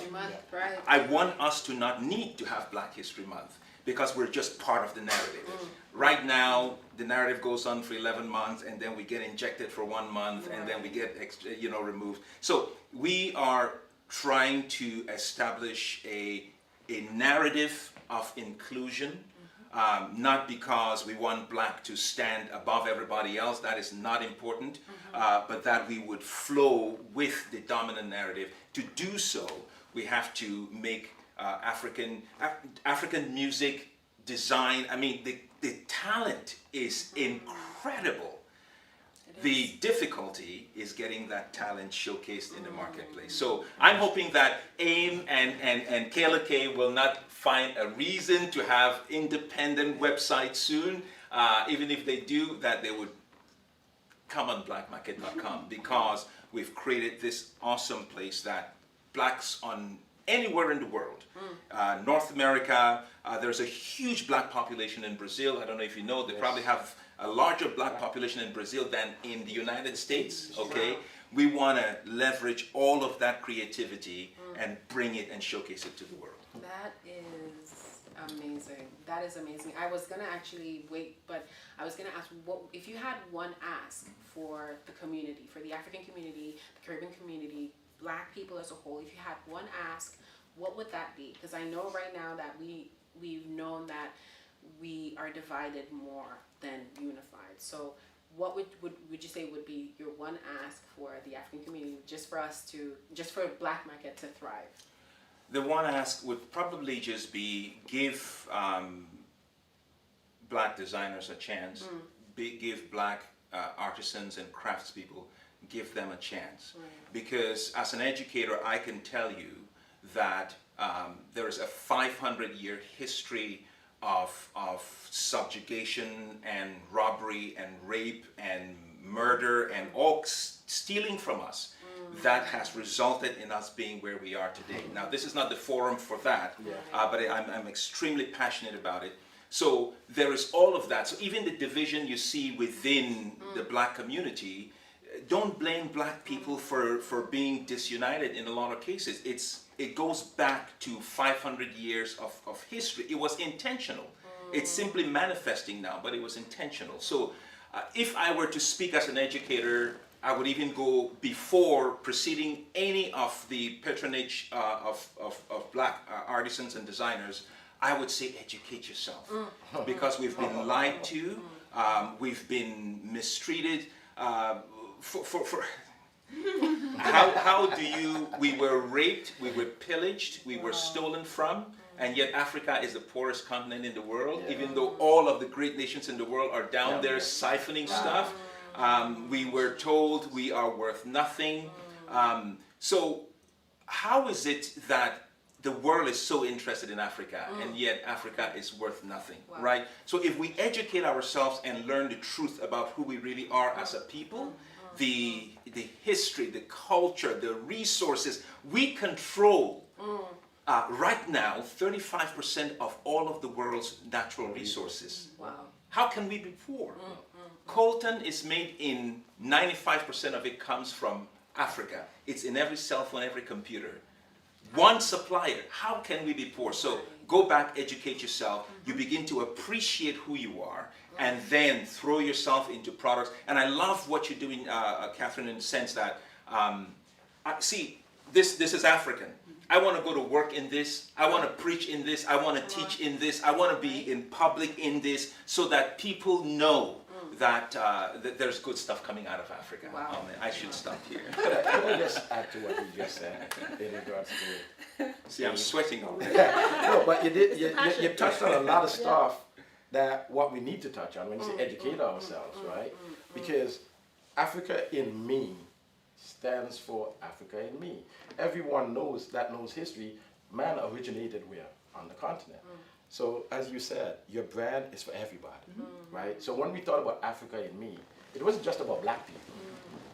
Right. I want us to not need to have Black History Month because we're just part of the narrative. Right now, the narrative goes on for 11 months, and then we get injected for 1 month, and then we get removed. So we are trying to establish a narrative of inclusion, not because we want black to stand above everybody else, that is not important, but that we would flow with the dominant narrative. To do so, we have to make African music, design. I mean, the talent is incredible. The difficulty is getting that talent showcased in the marketplace. So I'm hoping that AIM and Kaela Kay will not find a reason to have independent websites soon. Even if they do, that they would come on BlakMaket.com, because we've created this awesome place that blacks on anywhere in the world, North America, there's a huge black population in Brazil. I don't know if you know, they probably have a larger black population in Brazil than in the United States, okay? We want to leverage all of that creativity and bring it and showcase it to the world. That is amazing. That is amazing. I was gonna actually wait, but I was gonna ask, what if you had one ask for the community, for the African community, the Caribbean community, black people as a whole, if you had one ask, what would that be? Because I know right now that we've known that we are divided more than unified. So what would you say would be your one ask for the African community, just for BlakMaket to thrive? The one ask would probably just be give black designers a chance, give black artisans and craftspeople, give them a chance. Right. Because as an educator, I can tell you that there is a 500-year history of subjugation and robbery and rape and murder and all stealing from us that has resulted in us being where we are today. Now, this is not the forum for that, but I'm extremely passionate about it. So there is all of that. So even the division you see within the black community, don't blame black people for being disunited in a lot of cases. It goes back to 500 years of history. It was intentional. It's simply manifesting now, but it was intentional. So if I were to speak as an educator, I would even go before preceding any of the patronage of black artisans and designers. I would say educate yourself, because we've been lied to, we've been mistreated. We were raped, we were pillaged, we were stolen from, and yet Africa is the poorest continent in the world, even though all of the great nations in the world are down there siphoning stuff. We were told we are worth nothing. So how is it that the world is so interested in Africa, and yet Africa is worth nothing, right? So if we educate ourselves and learn the truth about who we really are as a people, the history, the culture, the resources, we control right now 35% of all of the world's natural resources. Wow. How can we be poor? Coltan is made in 95% of it comes from Africa. It's in every cell phone, every computer. One supplier. How can we be poor? So go back, educate yourself. You begin to appreciate who you are, and then throw yourself into products. And I love what you're doing, Catherine, in the sense that, see, this is African. I want to go to work in this. I want to preach in this. I want to teach in this. I want to be in public in this, so that people know that, that there's good stuff coming out of Africa. Wow. I should stop here. Can I just add to what you just said in regards to... See, I'm sweating already. No, but you touched on a lot of stuff that what we need to touch on when you say educate ourselves, right? Because Africa in me stands for Africa in me. Everyone knows history. Man originated where? On the continent. So as you said, your brand is for everybody, right? So when we thought about Africa in me, it wasn't just about black people.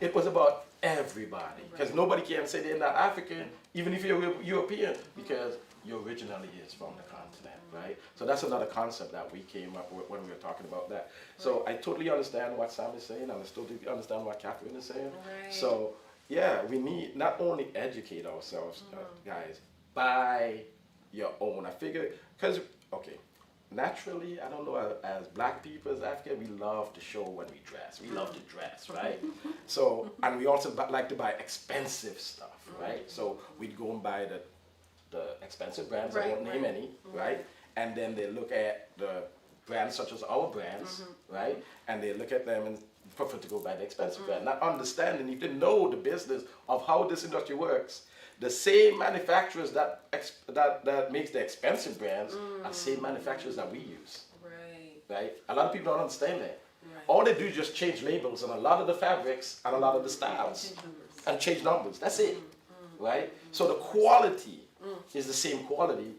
It was about everybody, because nobody can say they're not African, even if you're European, because you originally is from the continent, right? So that's another concept that we came up with when we were talking about that. So I totally understand what Sam is saying, and I totally understand what Catherine is saying. Right. So yeah, we need not only educate ourselves, guys, buy your own. I figure, because, okay, naturally, I don't know, as black people, as African, we love to show when we dress. We love to dress, right? So, and we also like to buy expensive stuff, right? So we'd go and buy the expensive brands, I won't name any, right? And then they look at the brands such as our brands, right? And they look at them and prefer to go buy the expensive brand, not understanding, if they know the business of how this industry works, the same manufacturers that makes the expensive brands are same manufacturers that we use. Right? A lot of people don't understand that. All they do is just change labels on a lot of the fabrics and a lot of the styles and change numbers. That's it. Right? So the quality is the same quality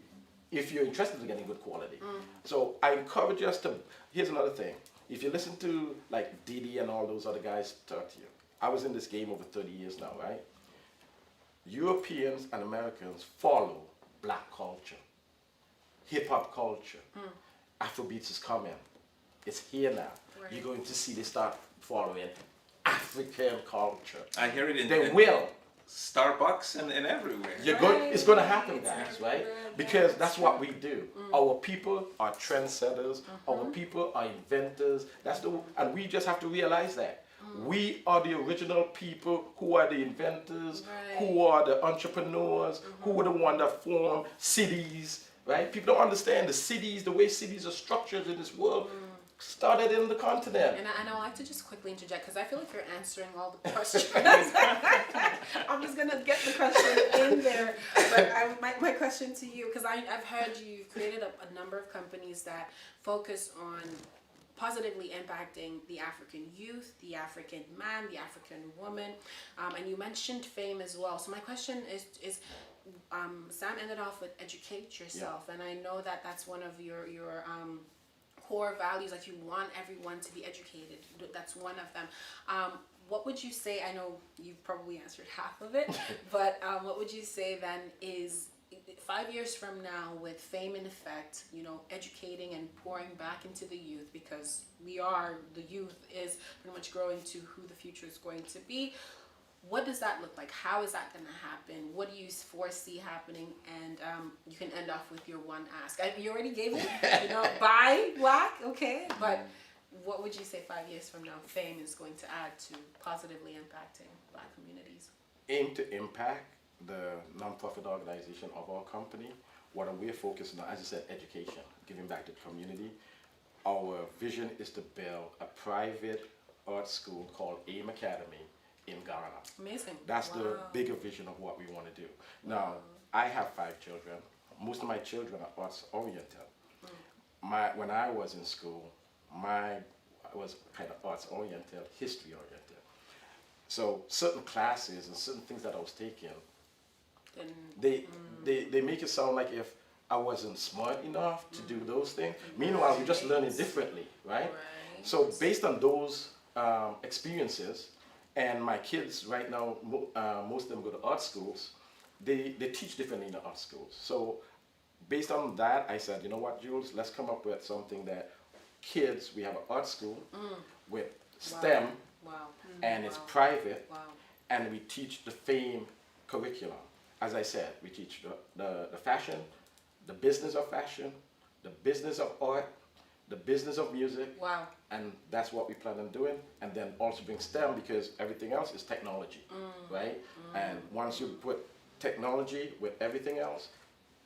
if you're interested in getting good quality. So I encourage us to, here's another thing. If you listen to like Didi and all those other guys talk to you, I was in this game over 30 years now, right? Europeans and Americans follow black culture, hip hop culture. Afrobeats is coming. It's here now. You're going to see they start following African culture. I hear it in They will. Starbucks and everywhere. It's going to happen, guys, right? Because that's what we do. Our people are trendsetters. Our people are inventors. And we just have to realize that. We are the original people who are the inventors, who are the entrepreneurs, who are the ones that form cities, right? People don't understand the cities, the way cities are structured in this world. Started in the continent. And I like to just quickly interject because I feel like you're answering all the questions. I'm just going to get the question in there. But my question to you, because I've heard you've created a number of companies that focus on positively impacting the African youth, the African man, the African woman. And you mentioned fame as well. So my question is Sam ended off with educate yourself. And I know that that's one of your core values, like you want everyone to be educated. That's one of them. What would you say, I know you've probably answered half of it, but what would you say then is 5 years from now with fame in effect, educating and pouring back into the youth, because the youth is pretty much growing to who the future is going to be. What does that look like? How is that going to happen? What do you foresee happening? And you can end off with your one ask. You already gave it, buy Black, okay? But what would you say 5 years from now fame is going to add to positively impacting Black communities? Aim to impact the non-profit organization of our company. What we're focusing on, as I said, education, giving back to the community. Our vision is to build a private art school called AIM Academy in Ghana. Amazing. That's the bigger vision of what we want to do. Now, I have 5 children. Most of my children are arts oriented. When I was in school, I was kind of arts oriented, history oriented. So certain classes and certain things that I was taking, they make it sound like if I wasn't smart enough to do those things. Meanwhile, we're just learning differently, right? So based on those experiences, and my kids right now, most of them go to art schools, they teach differently in the art schools. So based on that, I said, you know what, Jules, let's come up with something that kids, we have an art school with STEM, and it's private, and we teach the fame curriculum. As I said, we teach the fashion, the business of fashion, the business of art, the business of music, and that's what we plan on doing. And then also bring STEM, because everything else is technology, right? And once you put technology with everything else,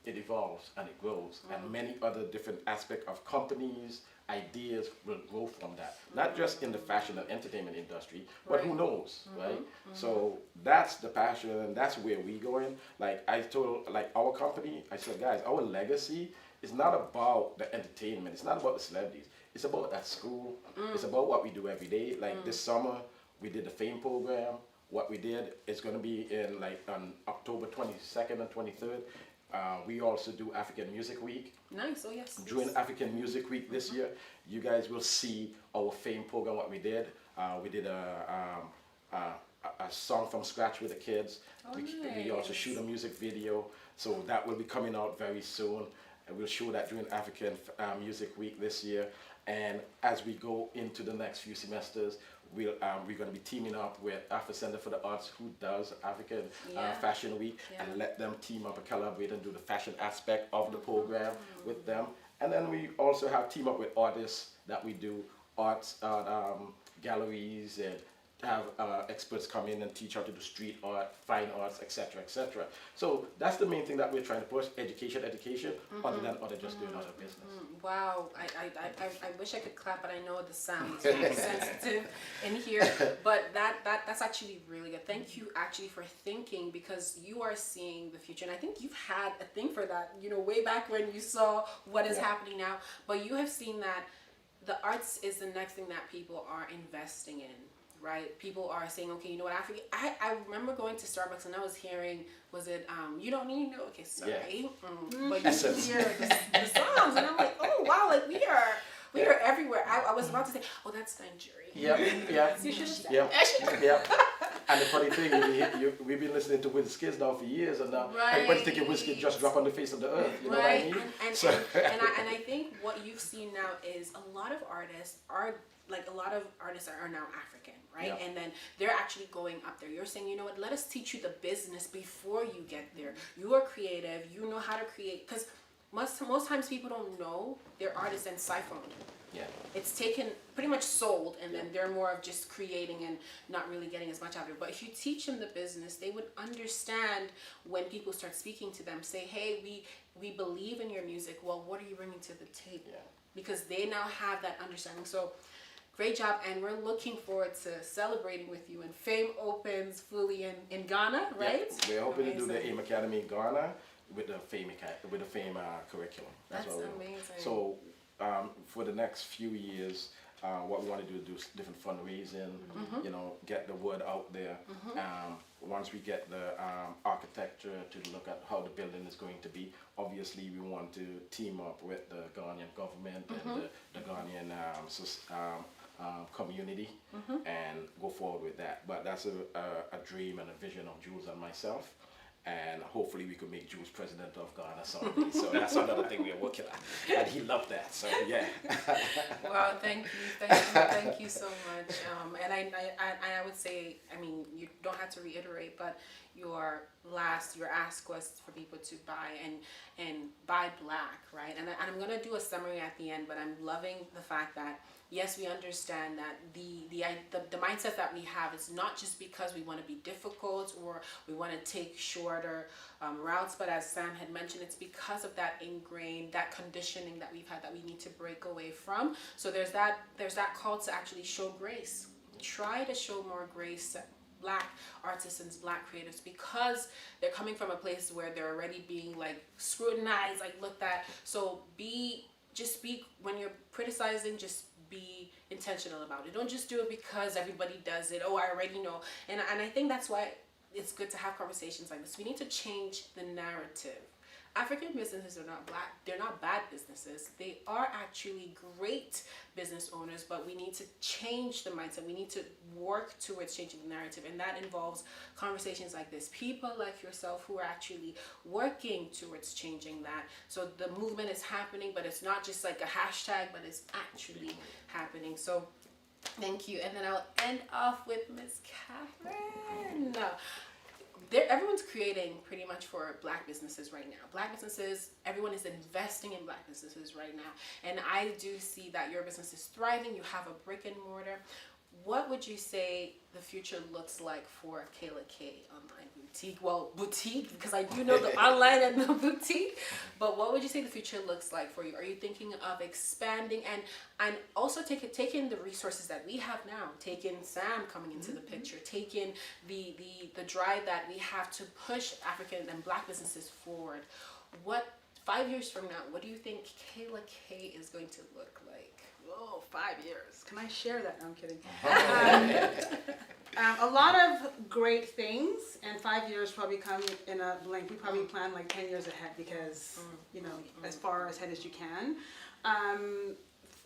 it evolves and it grows, and many other different aspects of companies, ideas will grow from that. Not just in the fashion and entertainment industry, but who knows, right? So that's the passion, and that's where we going. Like I told, our company, I said, guys, our legacy is not about the entertainment. It's not about the celebrities. It's about that school. It's about what we do every day. Like this summer, we did the fame program. What we did is going to be in on October 22nd and 23rd. We also do African Music Week. Nice, oh yes. During African Music Week this year, you guys will see our fame program, what we did. We did a song from scratch with the kids. We also shoot a music video. So that will be coming out very soon. And we'll show that during African Music Week this year. And as we go into the next few semesters, we're going to be teaming up with Afro Center for the Arts, who does African Fashion Week, and let them team up and collaborate and do the fashion aspect of the program with them. And then we also have team up with artists that we do arts galleries and have experts come in and teach how to do street art, fine arts, etc., etc. So that's the main thing that we're trying to push: education, other than just doing other business. Wow, I wish I could clap, but I know the sound is very sensitive in here. But that's actually really good. Thank you actually for thinking, because you are seeing the future, and I think you've had a thing for that, way back when you saw what is happening now. But you have seen that the arts is the next thing that people are investing in. Right? People are saying, okay, you know what, I remember going to Starbucks and I was hearing, was it, you don't need no, okay, sorry. But you hear the songs and I'm like, oh wow, like we are everywhere. I was about to say, oh, that's Nigeria. Yeah. And the funny thing, we've been listening to Wizkid now for years, and now everybody's thinking Wizkid just dropped on the face of the earth. You know what I mean? And I think what you've seen now is a lot of artists are now African, right? Yeah. And then they're actually going up there. You're saying, you know what, let us teach you the business before you get there. You are creative, you know how to create, because most times people don't know they're artists and siphoned. Yeah. It's taken, pretty much sold, and then they're more of just creating and not really getting as much out of it. But if you teach them the business, they would understand when people start speaking to them, say, hey, we believe in your music. Well, what are you bringing to the table? Yeah. Because they now have that understanding. So great job, and we're looking forward to celebrating with you. And Fame opens fully in Ghana, right? Yeah. We're hoping to do the AIM Academy in Ghana with the Fame curriculum. That's amazing. So for the next few years, what we want to do is do different fundraising, get the word out there. Once we get the architecture to look at how the building is going to be, obviously we want to team up with the Ghanaian government and the Ghanaian community and go forward with that. But that's a dream and a vision of Jules and myself. And hopefully we could make Jules president of Ghana someday. So that's another thing we're working on. And he loved that, so yeah. Wow, thank you so much. And I would say, I mean, you don't have to reiterate, but your ask was for people to buy and buy black, right? And I'm gonna do a summary at the end, but I'm loving the fact that yes, we understand that the mindset that we have is not just because we want to be difficult or we want to take shorter routes, but as Sam had mentioned, it's because of that ingrained, that conditioning that we've had that we need to break away from. So there's that call to actually show grace. Try to show more grace to black artisans, black creatives, because they're coming from a place where they're already being like scrutinized, like looked at. So just be when you're criticizing, just be intentional about it. Don't just do it because everybody does it. Oh, I already know. And I think that's why it's good to have conversations like this. We need to change the narrative. African businesses are not black. They're not bad businesses. They are actually great business owners, but we need to change the mindset. We need to work towards changing the narrative, and that involves conversations like this. People like yourself who are actually working towards changing that. So the movement is happening, but it's not just like a hashtag, but it's actually happening. So thank you. And then I'll end off with Miss Catherine. Everyone's creating pretty much for black businesses right now. Black businesses, everyone is investing in black businesses right now. And I do see that your business is thriving. You have a brick and mortar. What would you say the future looks like for Kaela Kay online boutique? Well, boutique, because I do know the online and the boutique. But what would you say the future looks like for you? Are you thinking of expanding and also taking the resources that we have now, taking Sam coming into the picture, taking the drive that we have to push African and black businesses forward? 5 years from now, what do you think Kaela Kay is going to look like? Oh, 5 years. Can I share that? No, I'm kidding. A lot of great things, and 5 years probably come in a blink. We probably plan like 10 years ahead because, as far ahead as you can.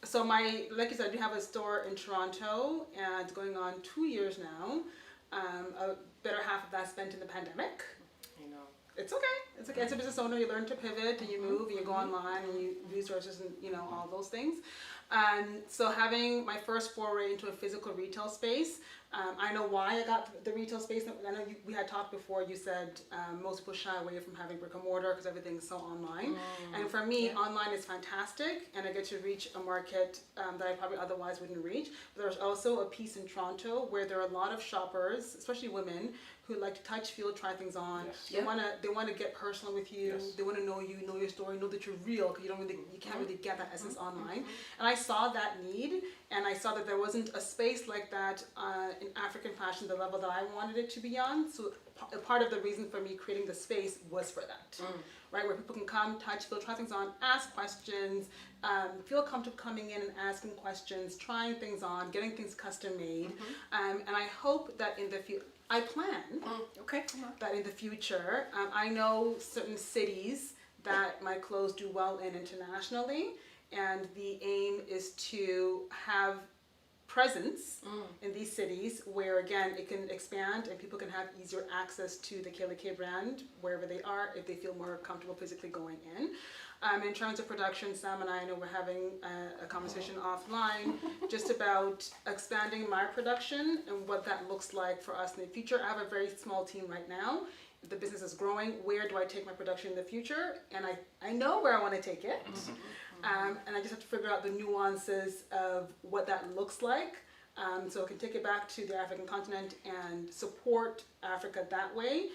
So like you said, I do have a store in Toronto, and it's going on 2 years now. A better half of that spent in the pandemic. It's okay. It's okay. As a business owner, you learn to pivot and you move and you go online and you resources and all those things. And so having my first foray into a physical retail space, I know why I got the retail space. I know we had talked before. You said most people shy away from having brick and mortar because everything's so online. And for me, online is fantastic, and I get to reach a market that I probably otherwise wouldn't reach. But there's also a piece in Toronto where there are a lot of shoppers, especially women, who like to touch, feel, try things on. They wanna get personal with you. They want to know you, know your story, know that you're real, because you can't really get that essence online. And I saw that need, and I saw that there wasn't a space like that in African fashion, the level that I wanted it to be on. So part of the reason for me creating the space was for that, right? Where people can come, touch, feel, try things on, ask questions, feel comfortable coming in and asking questions, trying things on, getting things custom made. And I hope that in the future, I plan that in the future, I know certain cities that my clothes do well in internationally, and the aim is to have presence in these cities where, again, it can expand and people can have easier access to the Kaela Kay brand wherever they are if they feel more comfortable physically going in. In terms of production, Sam and I know we're having a conversation offline just about expanding my production and what that looks like for us in the future. I have a very small team right now. The business is growing. Where do I take my production in the future? And I know where I want to take it. And I just have to figure out the nuances of what that looks like. So I can take it back to the African continent and support Africa that way.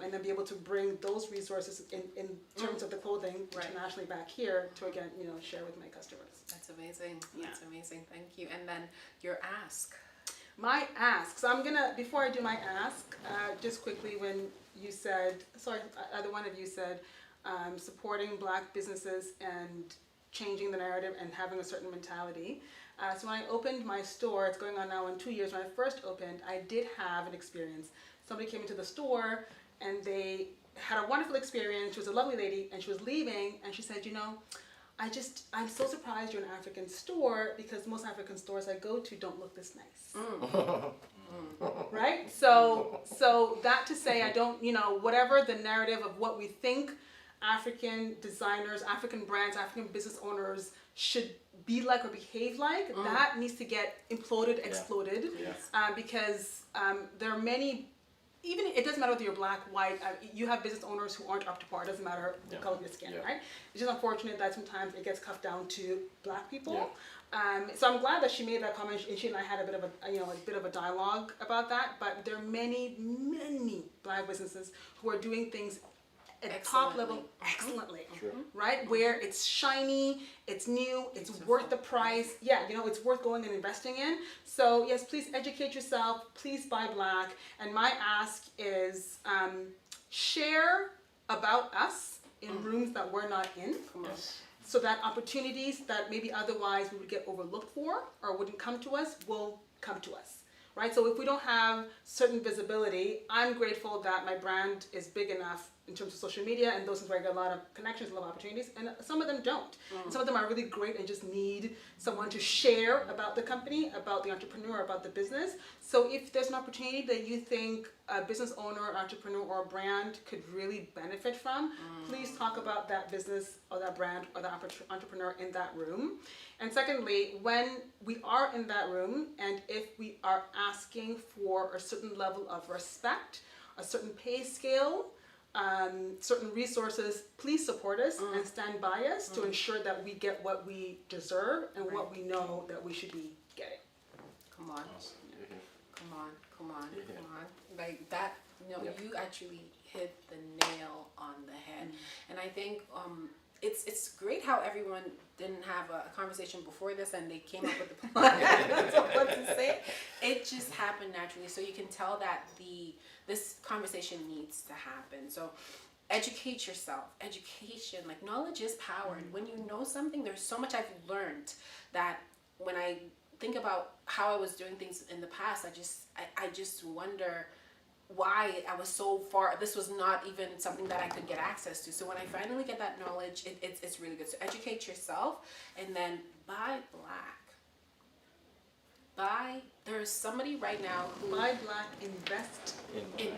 And then be able to bring those resources in terms of the clothing internationally back here to, again, share with my customers. That's amazing. That's amazing. Thank you. And then your ask. My ask. So I'm gonna, before I do my ask, just quickly, when you said, sorry, either one of you said, supporting Black businesses and changing the narrative and having a certain mentality. So when I opened my store, it's going on now in 2 years. When I first opened, I did have an experience. Somebody came into the store and they had a wonderful experience. She was a lovely lady, and she was leaving, and she said, I'm so surprised you're an African store, because most African stores I go to don't look this nice. Right? So that to say, I don't, whatever the narrative of what we think African designers, African brands, African business owners should be like or behave like, that needs to get exploded, because there are many. Even it doesn't matter whether you're Black, white, you have business owners who aren't up to par. It doesn't matter the color of your skin, right? It's just unfortunate that sometimes it gets cuffed down to Black people. So I'm glad that she made that comment, and she and I had a bit of a dialogue about that. But there are many, many Black businesses who are doing things at top level excellently, right? Where it's shiny, it's new, it's worth the price. It's worth going and investing in. So yes, please educate yourself. Please buy Black. And my ask is share about us in rooms that we're not in. So that opportunities that maybe otherwise we would get overlooked for or wouldn't come to us will come to us. Right? So if we don't have certain visibility, I'm grateful that my brand is big enough in terms of social media, and those is where I get a lot of connections, a lot of opportunities, and some of them don't. And some of them are really great and just need someone to share about the company, about the entrepreneur, about the business. So if there's an opportunity that you think a business owner, entrepreneur, or brand could really benefit from, please talk about that business or that brand or that entrepreneur in that room. And secondly, when we are in that room, and if we are asking for a certain level of respect, a certain pay scale, certain resources, please support us and stand by us to ensure that we get what we deserve and what we know that we should be getting. Come on. Like that, you actually hit the nail on the head. And I think it's great how everyone didn't have a conversation before this and they came up with the plan what to say. It just happened naturally. So you can tell that this conversation needs to happen. So educate yourself. Education, like knowledge is power. And when you know something, there's so much I've learned that when I think about how I was doing things in the past, I just wonder why I was so far. This was not even something that I could get access to. So when I finally get that knowledge, it's really good. So educate yourself, and then buy Black. There's somebody right now who buy Black, invest in.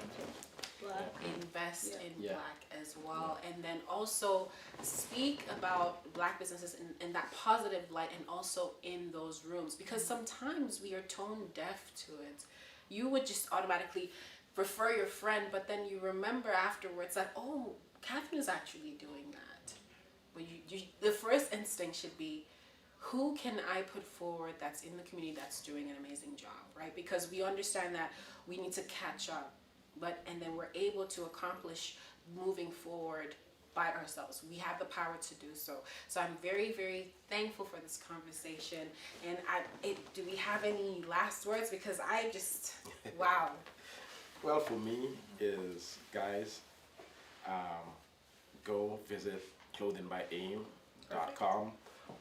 invest in Black as well, and then also speak about Black businesses in that positive light, and also in those rooms, because sometimes we are tone deaf to it. You would just automatically refer your friend, but then you remember afterwards that, oh, Catherine is actually doing that. But the first instinct should be, who can I put forward that's in the community that's doing an amazing job, right? Because we understand that we need to catch up, and then we're able to accomplish moving forward by ourselves. We have the power to do so. So I'm very, very thankful for this conversation. And do we have any last words? Because I just, wow. Well, for me is, guys, go visit clothingbyAIM.com.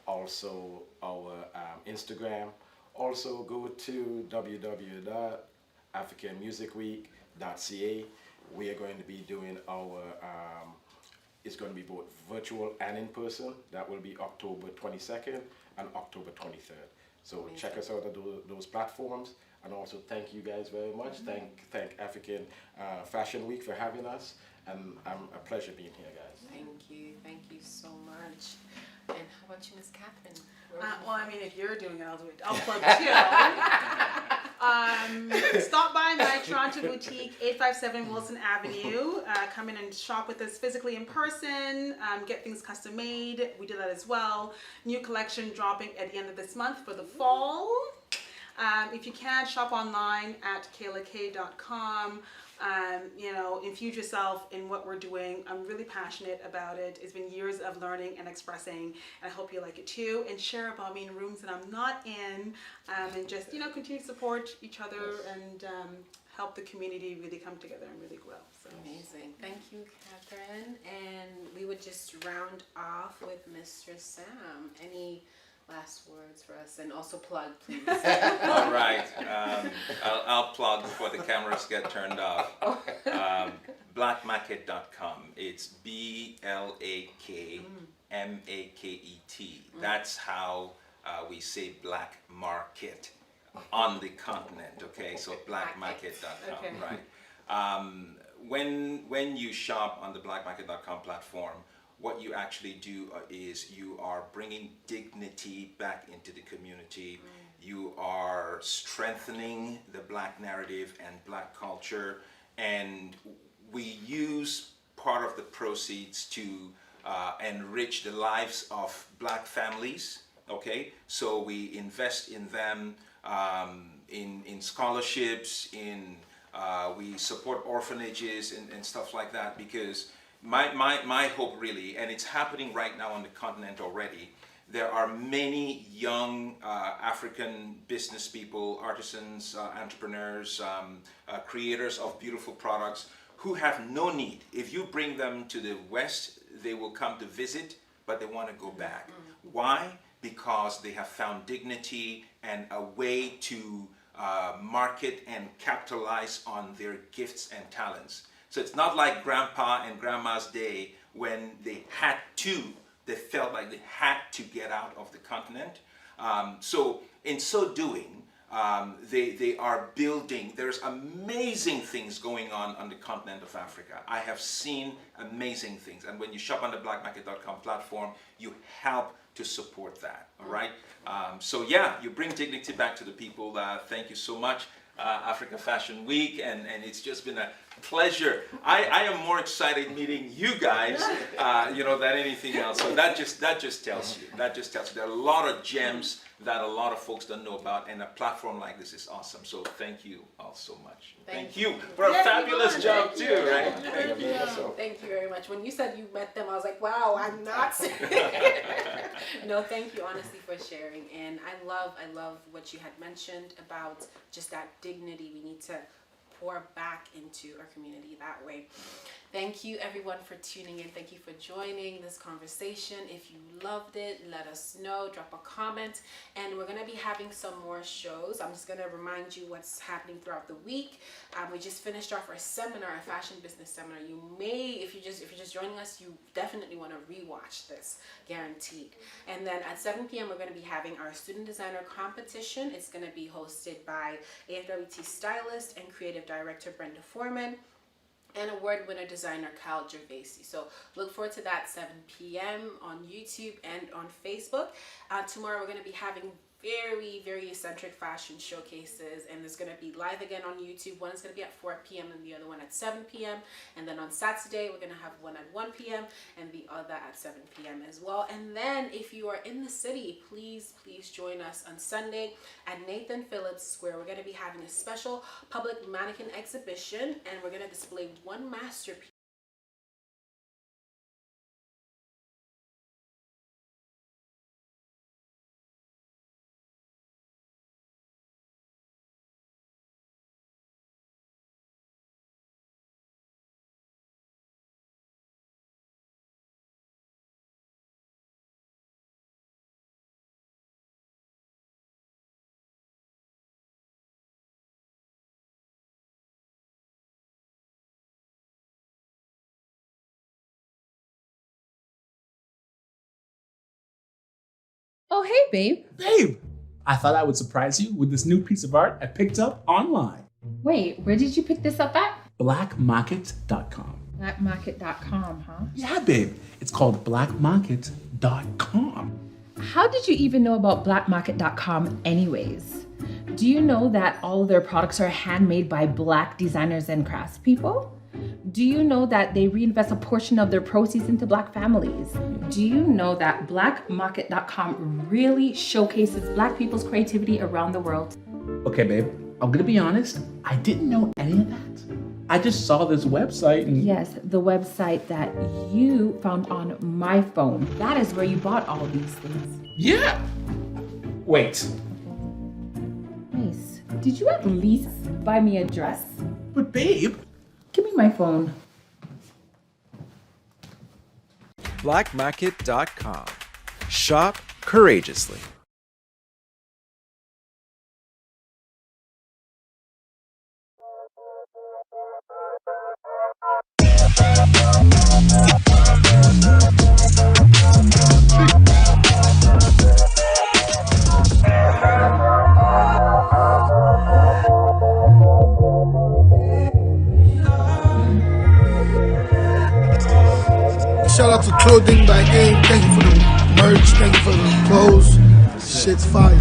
Also our Instagram. Also go to www.africanmusicweek.ca. We are going to be doing our, it's going to be both virtual and in person. That will be October 22nd and October 23rd. So check us out on those platforms. And also thank you guys very much. Thank African Fashion Week for having us. And a pleasure being here, guys. Thank you so much. And how about you, Miss Catherine? Well, I mean, if you're doing it, I'll do it. I'll plug too. Stop by my Toronto boutique, 857 Wilson Avenue. Come in and shop with us physically in person. Get things custom made. We do that as well. New collection dropping at the end of this month for the fall. If you can, shop online at kaelakay.com. Infuse yourself in what we're doing. I'm really passionate about it. It's been years of learning and expressing, and I hope you like it too. And share about me in rooms that I'm not in, and just, continue to support each other and help the community really come together and really grow. So. Amazing. Thank you, Catherine. And we would just round off with Mr. Sam. Any last words for us, and also plug, please. All right, I'll plug before the cameras get turned off. BlakMaket.com. It's BlakMaket. That's how we say black market on the continent. Okay, so BlakMaket.com. Okay. Right. When you shop on the BlakMaket.com platform, what you actually do is you are bringing dignity back into the community. You are strengthening the Black narrative and Black culture, and we use part of the proceeds to enrich the lives of Black families. Okay, so we invest in them, in scholarships, we support orphanages and stuff like that, because my hope really, and it's happening right now on the continent already, there are many young African business people, artisans, entrepreneurs, creators of beautiful products who have no need. If you bring them to the West, they will come to visit, but they want to go back. Why? Because they have found dignity and a way to market and capitalize on their gifts and talents. So it's not like grandpa and grandma's day when they felt like they had to get out of the continent. So in so doing, they are building, there's amazing things going on the continent of Africa. I have seen amazing things. And when you shop on the BlakMaket.com platform, you help to support that, all right? So yeah, you bring dignity back to the people. Thank you so much. Africa Fashion Week, and it's just been a pleasure. I am more excited meeting you guys, than anything else. So that just tells you. There are a lot of gems that a lot of folks don't know about, and a platform like this is awesome. So thank you all so much. Thank you for a fabulous job too, right? Thank you. Thank you very much. When you said you met them, I was like, wow, I'm not saying. No, thank you honestly for sharing. And I love what you had mentioned about just that dignity we need to pour back into our community that way. Thank you everyone for tuning in. Thank you for joining this conversation. If you loved it, let us know, drop a comment, and we're gonna be having some more shows. I'm just gonna remind you what's happening throughout the week. We just finished off our seminar, our fashion business seminar. You may, if you're just joining us, you definitely wanna rewatch this, guaranteed. And then at 7 p.m. we're gonna be having our student designer competition. It's gonna be hosted by AFWT stylist and creative director Brenda Foreman. and award winner designer Kaela Kay. So look forward to that 7 p.m. on YouTube and on Facebook. Tomorrow we're going to be having very eccentric fashion showcases, and it's going to be live again on YouTube. One is going to be at 4 p.m. and the other one at 7 p.m. And then on Saturday we're going to have one at 1 p.m. and the other at 7 p.m. as well. And then if you are in the city, please join us on Sunday at Nathan Phillips Square. We're going to be having a special public mannequin exhibition, and we're going to display one masterpiece. Oh, hey, babe. Babe, I thought I would surprise you with this new piece of art I picked up online. Wait, where did you pick this up at? BlakMaket.com. BlakMaket.com, huh? Yeah, babe. It's called BlakMaket.com. How did you even know about BlakMaket.com anyways? Do you know that all of their products are handmade by Black designers and craftspeople? Do you know that they reinvest a portion of their proceeds into Black families? Do you know that BlakMaket.com really showcases Black people's creativity around the world? Okay, babe. I'm gonna be honest. I didn't know any of that. I just saw this website and... Yes, the website that you found on my phone. That is where you bought all these things. Yeah! Wait. Nice. Did you at least buy me a dress? But babe... Give me my phone. BlakMaket.com. Shop courageously. Shout out to Clothing by AIM. Thank you for the merch. Thank you for the clothes. Shit's fire.